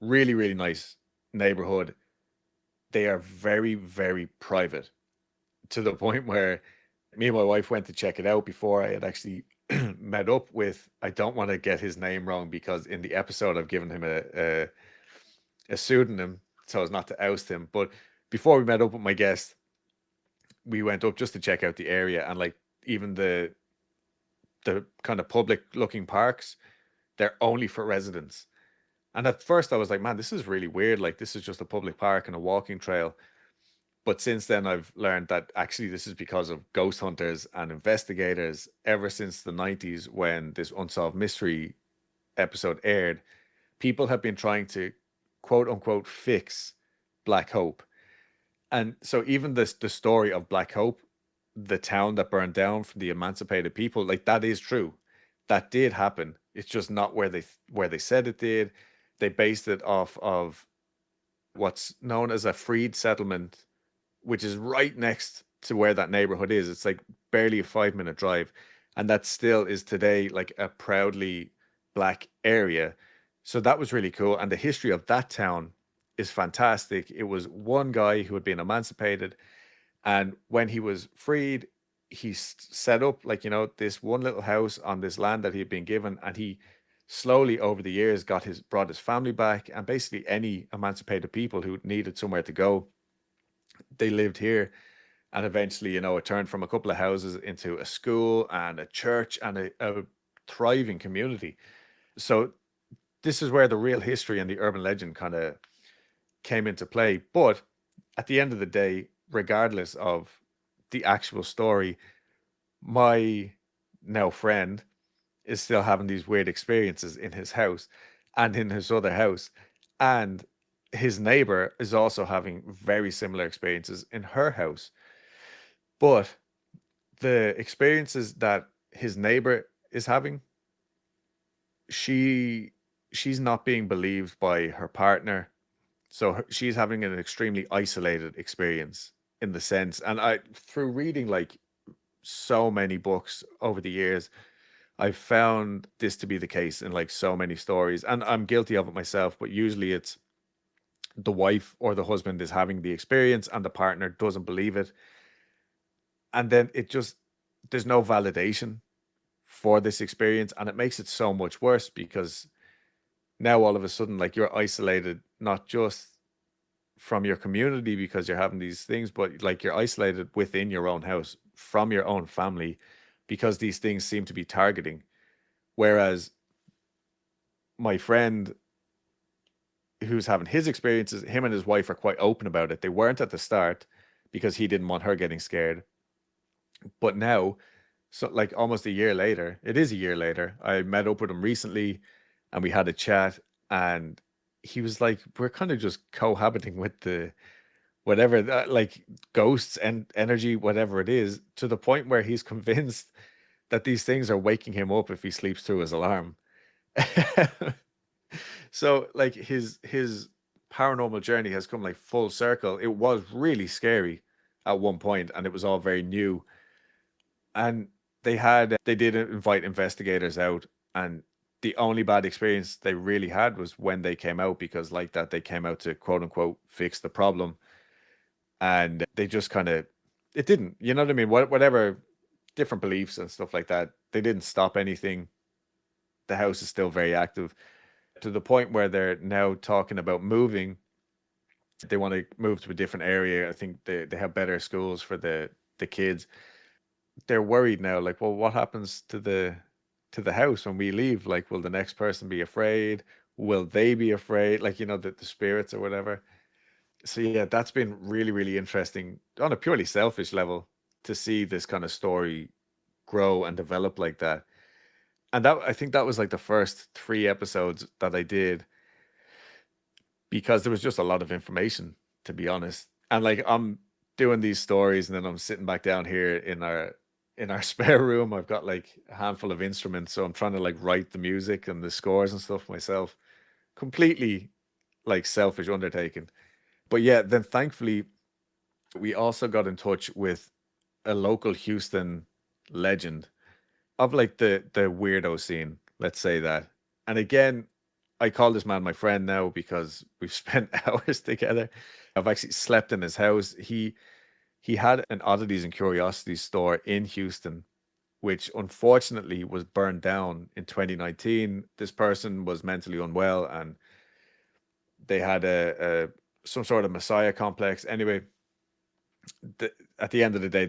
Really, really nice neighborhood. They are very, very private, to the point where me and my wife went to check it out before I had actually met up with, I don't want to get his name wrong, because in the episode I've given him a pseudonym so as not to oust him. But before we met up with my guest, we went up just to check out the area, and like even the kind of public looking parks, they're only for residents. And at first I was like, man, this is really weird. Like this is just a public park and a walking trail. But since then, I've learned that actually this is because of ghost hunters and investigators. Ever since the 90s, when this Unsolved Mystery episode aired, people have been trying to quote unquote fix Black Hope. And so even the story of Black Hope, the town that burned down from the emancipated people, like that is true. That did happen. It's just not where they said it did. they based it off of what's known as a freed settlement, which is right next to where that neighborhood is. It's like barely a 5-minute drive. And that still is today like a proudly black area. So that was really cool. And the history of that town is fantastic. It was one guy who had been emancipated. And when he was freed, he set up like, this one little house on this land that he had been given. And he slowly over the years brought his family back, and basically any emancipated people who needed somewhere to go, they lived here. And eventually, it turned from a couple of houses into a school and a church and a thriving community. So this is where the real history and the urban legend kind of came into play. But at the end of the day, regardless of the actual story, my now friend is still having these weird experiences in his house and in his other house. And his neighbor is also having very similar experiences in her house. But the experiences that his neighbor is having, she's not being believed by her partner. So she's having an extremely isolated experience in the sense. And through reading like so many books over the years, I've found this to be the case in like so many stories. And I'm guilty of it myself, but usually it's the wife or the husband is having the experience and the partner doesn't believe it. And then there's no validation for this experience. And it makes it so much worse because now all of a sudden, like, you're isolated, not just from your community because you're having these things, but like you're isolated within your own house from your own family because these things seem to be targeting. Whereas my friend who's having his experiences, him and his wife are quite open about it. They weren't at the start because he didn't want her getting scared. But now, so like almost a year later, it is a year later, I met up with him recently and we had a chat, and he was like, we're kind of just cohabiting with the whatever, like ghosts and energy, whatever it is, to the point where he's convinced that these things are waking him up if he sleeps through his alarm. So like his paranormal journey has come like full circle. It was really scary at one point and it was all very new. And they did invite investigators out, and the only bad experience they really had was when they came out, because like that they came out to quote unquote fix the problem, and they just kind of, it didn't, you know what I mean? Whatever different beliefs and stuff like that, they didn't stop anything. The house is still very active to the point where they're now talking about moving. They want to move to a different area. I think they have better schools for the kids. They're worried now, like, well, what happens to the house when we leave? Like, will the next person be afraid? Will they be afraid? Like, the spirits or whatever. So yeah, that's been really, really interesting on a purely selfish level to see this kind of story grow and develop like that. And that, I think that was like the first 3 episodes that I did, because there was just a lot of information, to be honest. And like, I'm doing these stories and then I'm sitting back down here in our spare room. I've got like a handful of instruments, so I'm trying to like write the music and the scores and stuff myself. Completely like selfish undertaking. But yeah, then thankfully we also got in touch with a local Houston legend of like the weirdo scene, let's say that. And again, I call this man my friend now because we've spent hours together. I've actually slept in his house. He had an oddities and curiosities store in Houston, which unfortunately was burned down in 2019. This person was mentally unwell and they had a some sort of messiah complex. Anyway, at the end of the day,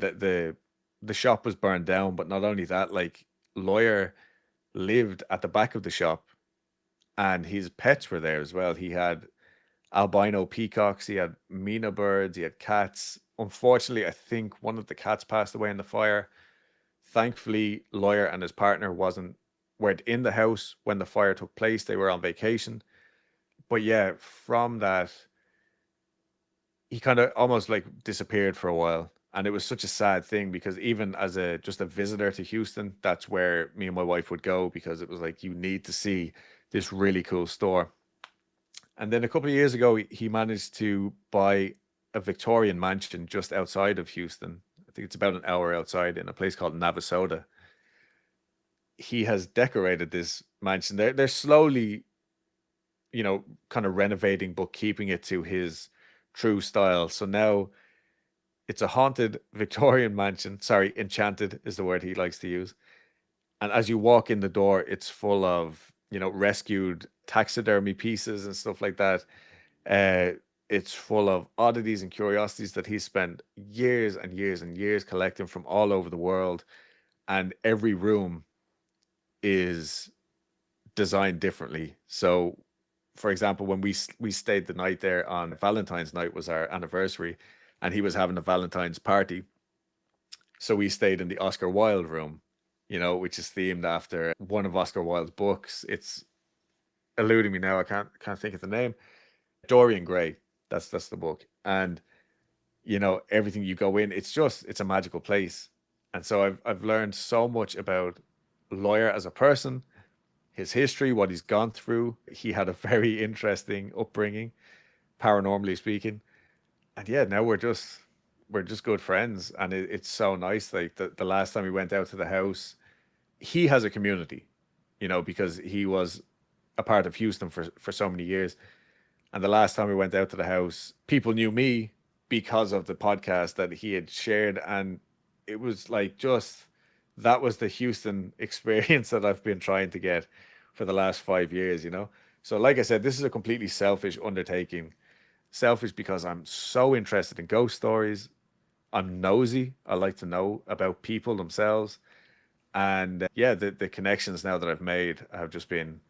the shop was burned down. But not only that, like, Lawyer lived at the back of the shop, and his pets were there as well. He had albino peacocks, he had Mina birds, he had cats. Unfortunately, I think one of the cats passed away in the fire. Thankfully, Lawyer and his partner weren't in the house when the fire took place. They were on vacation. But yeah, from that, he kind of almost like disappeared for a while. And it was such a sad thing because even as just a visitor to Houston, that's where me and my wife would go, because it was like, you need to see this really cool store. And then a couple of years ago, he managed to buy a Victorian mansion just outside of Houston. I think it's about an hour outside in a place called Navasota. He has decorated this mansion. They're slowly, kind of renovating, but keeping it to his true style. So now it's a haunted Victorian mansion. Sorry, enchanted is the word he likes to use. And as you walk in the door, it's full of, rescued taxidermy pieces and stuff like that. It's full of oddities and curiosities that he spent years and years and years collecting from all over the world. And every room is designed differently. So, for example, when we stayed the night there on Valentine's night was our anniversary, and he was having a Valentine's party. So we stayed in the Oscar Wilde room, which is themed after one of Oscar Wilde's books. It's eluding me now. I can't think of the name. Dorian Gray. That's the book. And everything you go in, it's a magical place. And so I've learned so much about Lawyer as a person, his history, what he's gone through. He had a very interesting upbringing, paranormally speaking. And yeah, now we're just good friends, and it's so nice. Like the last time we went out to the house, he has a community, because he was a part of Houston for so many years. And the last time we went out to the house, people knew me because of the podcast that he had shared, and it was like that was the Houston experience that I've been trying to get for the last 5 years. So like I said, this is a completely selfish undertaking. Selfish because I'm so interested in ghost stories. I'm nosy. I like to know about people themselves. And the connections now that I've made have just been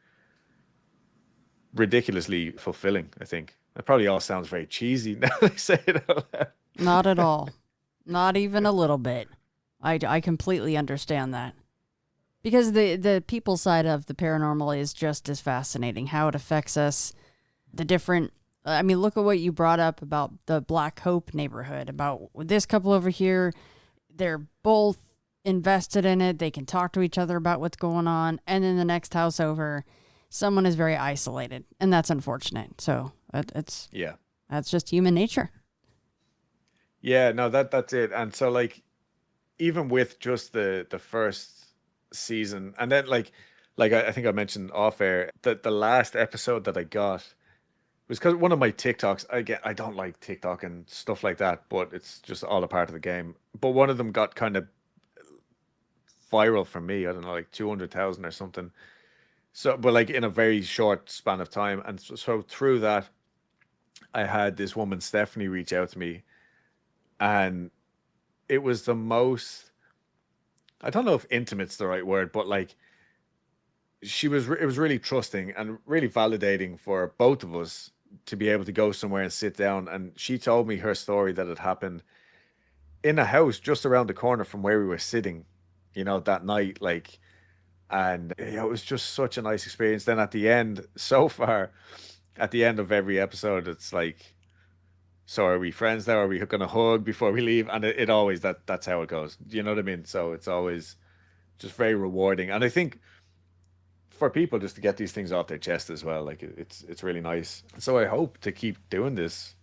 ridiculously fulfilling, I think. It probably all sounds very cheesy now that I say it out loud. Not at all. Not even a little bit. I completely understand that. Because the people side of the paranormal is just as fascinating. How it affects us, the different... I mean, look at what you brought up about the Black Hope neighborhood, about this couple over here. They're both invested in it. They can talk to each other about what's going on. And then the next house over, someone is very isolated. And that's unfortunate. So that's just human nature. Yeah, no, that's it. And so like, even with just the first season, and then like I think I mentioned off air, that the last episode that I got was because one of my TikToks, I don't like TikTok and stuff like that, but it's just all a part of the game. But one of them got kind of viral for me. I don't know, like 200,000 or something. So, but like in a very short span of time. And so through that, I had this woman, Stephanie, reach out to me. And it was the most, I don't know if intimate's the right word, but like it was really trusting and really validating for both of us to be able to go somewhere and sit down. And she told me her story that had happened in a house just around the corner from where we were sitting, that night. Like, and it was just such a nice experience. Then at the end, so far, at the end of every episode, it's like, so are we friends now? Are we going to hug before we leave? And it always, that's how it goes. You know what I mean? So it's always just very rewarding. And I think for people just to get these things off their chest as well, like it's really nice. So I hope to keep doing this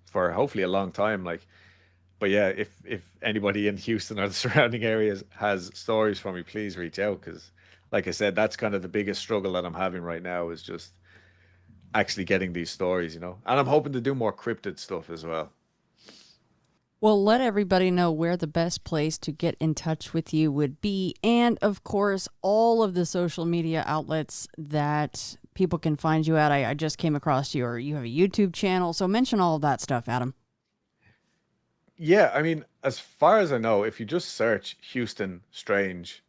for hopefully a long time. Like, but yeah, if anybody in Houston or the surrounding areas has stories for me, please reach out. Because like I said, that's kind of the biggest struggle that I'm having right now, is just actually getting these stories, and I'm hoping to do more cryptid stuff as well. Well, let everybody know where the best place to get in touch with you would be. And of course, all of the social media outlets that people can find you at. I just came across you have a YouTube channel. So mention all of that stuff, Adam. Yeah, I mean, as far as I know, if you just search Houston Strange,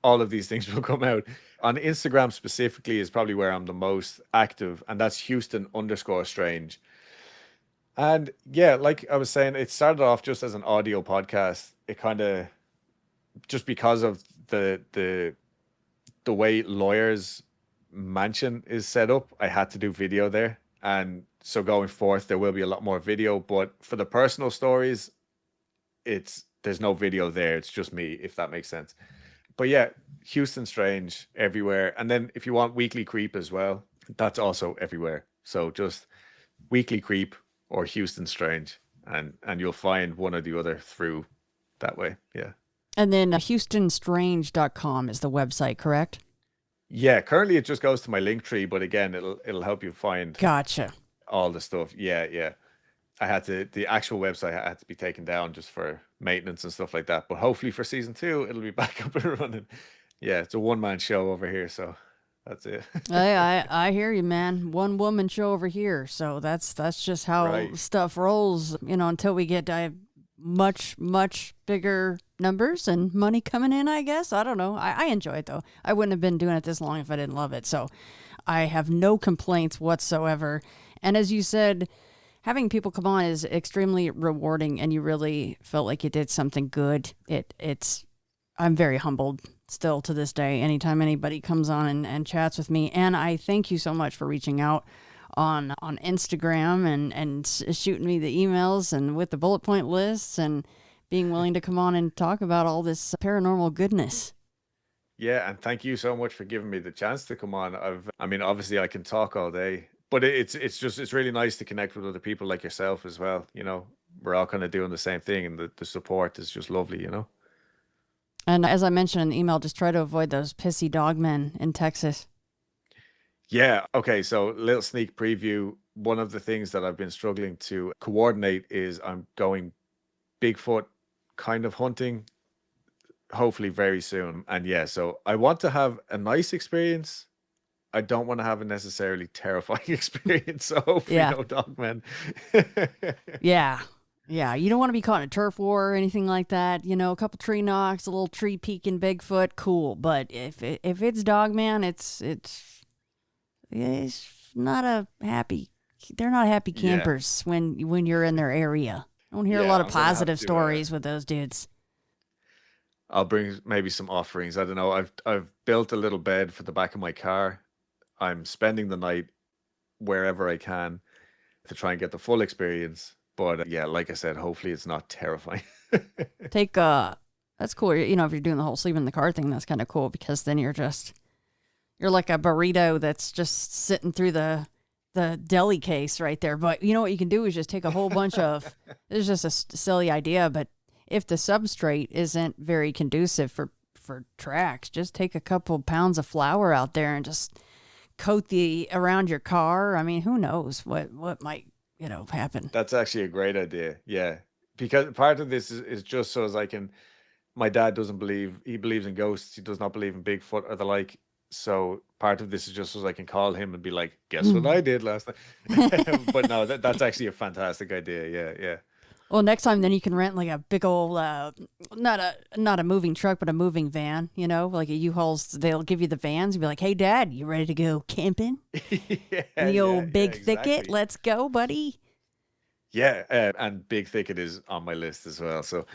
all of these things will come out. On Instagram specifically is probably where I'm the most active, and that's Houston_Strange. And yeah, like I was saying, it started off just as an audio podcast. It kind of, just because of the way Lawyer's mansion is set up, I had to do video there. And so going forth, there will be a lot more video. But for the personal stories, there's no video there. It's just me, if that makes sense. But yeah, Houston Strange everywhere. And then if you want Weekly Creep as well, that's also everywhere. So just Weekly Creep or Houston Strange, and you'll find one or the other through that way. Yeah. And then HoustonStrange.com is the website, correct? Yeah, currently it just goes to my link tree, but again, it'll help you find Gotcha. all the stuff. Yeah. The actual website had to be taken down just for maintenance and stuff like that. But hopefully for season 2, it'll be back up and running. Yeah, it's a one-man show over here, so that's it. I hear you, man. One woman show over here, so that's just how Right. stuff rolls. Until we get much bigger numbers and money coming in. I guess I don't know. I enjoy it though. I wouldn't have been doing it this long if I didn't love it. So I have no complaints whatsoever. And as you said, having people come on is extremely rewarding, and you really felt like you did something good. I'm very humbled still to this day anytime anybody comes on and chats with me. And I thank you so much for reaching out on Instagram and shooting me the emails and with the bullet point lists and being willing to come on and talk about all this paranormal goodness. Yeah, and thank you so much for giving me the chance to come on. Obviously I can talk all day, but it's really nice to connect with other people like yourself as well. We're all kind of doing the same thing, and the support is just lovely. And as I mentioned in the email, just try to avoid those pissy dogmen in Texas. Yeah. Okay. So, little sneak preview. One of the things that I've been struggling to coordinate is I'm going Bigfoot kind of hunting, hopefully very soon. And yeah, so I want to have a nice experience. I don't want to have a necessarily terrifying experience. So hopefully Yeah. no dogmen. Yeah. You don't want to be caught in a turf war or anything like that. A couple tree knocks, a little tree peeking Bigfoot, cool. But if it's dogman, it's not a happy. They're not happy campers when you're in their area. I don't hear a lot of I'm gonna have positive to, stories with those dudes. I'll bring maybe some offerings. I don't know. I've built a little bed for the back of my car. I'm spending the night wherever I can to try and get the full experience. But yeah, like I said, hopefully it's not terrifying. That's cool. If you're doing the whole sleep in the car thing, that's kind of cool because then you're like a burrito that's just sitting through the deli case right there. But you know what you can do is just take a whole bunch of, it's just a silly idea, but if the substrate isn't very conducive for tracks, just take a couple pounds of flour out there and just coat around your car. I mean, who knows what might, happen. That's actually a great idea. Yeah. Because part of this is just so as my dad he believes in ghosts. He does not believe in Bigfoot or the like. So part of this is just so as I can call him and be like, guess what I did last night? But no, that's actually a fantastic idea. Yeah. Well, next time then you can rent like a big old, not a moving truck, but a moving van, like a U-Haul's, they'll give you the vans and be like, hey, Dad, you ready to go camping? In the old big thicket? Exactly. Let's go, buddy. Yeah, and Big Thicket is on my list as well. So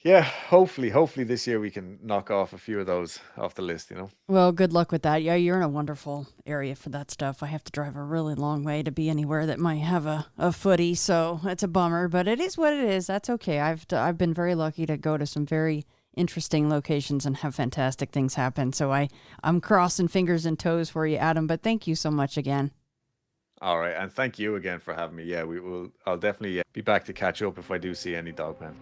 yeah, hopefully this year we can knock off a few of those off the list, Well, good luck with that. Yeah, you're in a wonderful area for that stuff. I have to drive a really long way to be anywhere that might have a footy, so it's a bummer, but it is what it is. That's okay. I've been very lucky to go to some very interesting locations and have fantastic things happen. So I'm crossing fingers and toes for you, Adam, but thank you so much again. All right, and thank you again for having me. Yeah, I'll definitely be back to catch up if I do see any dogmen.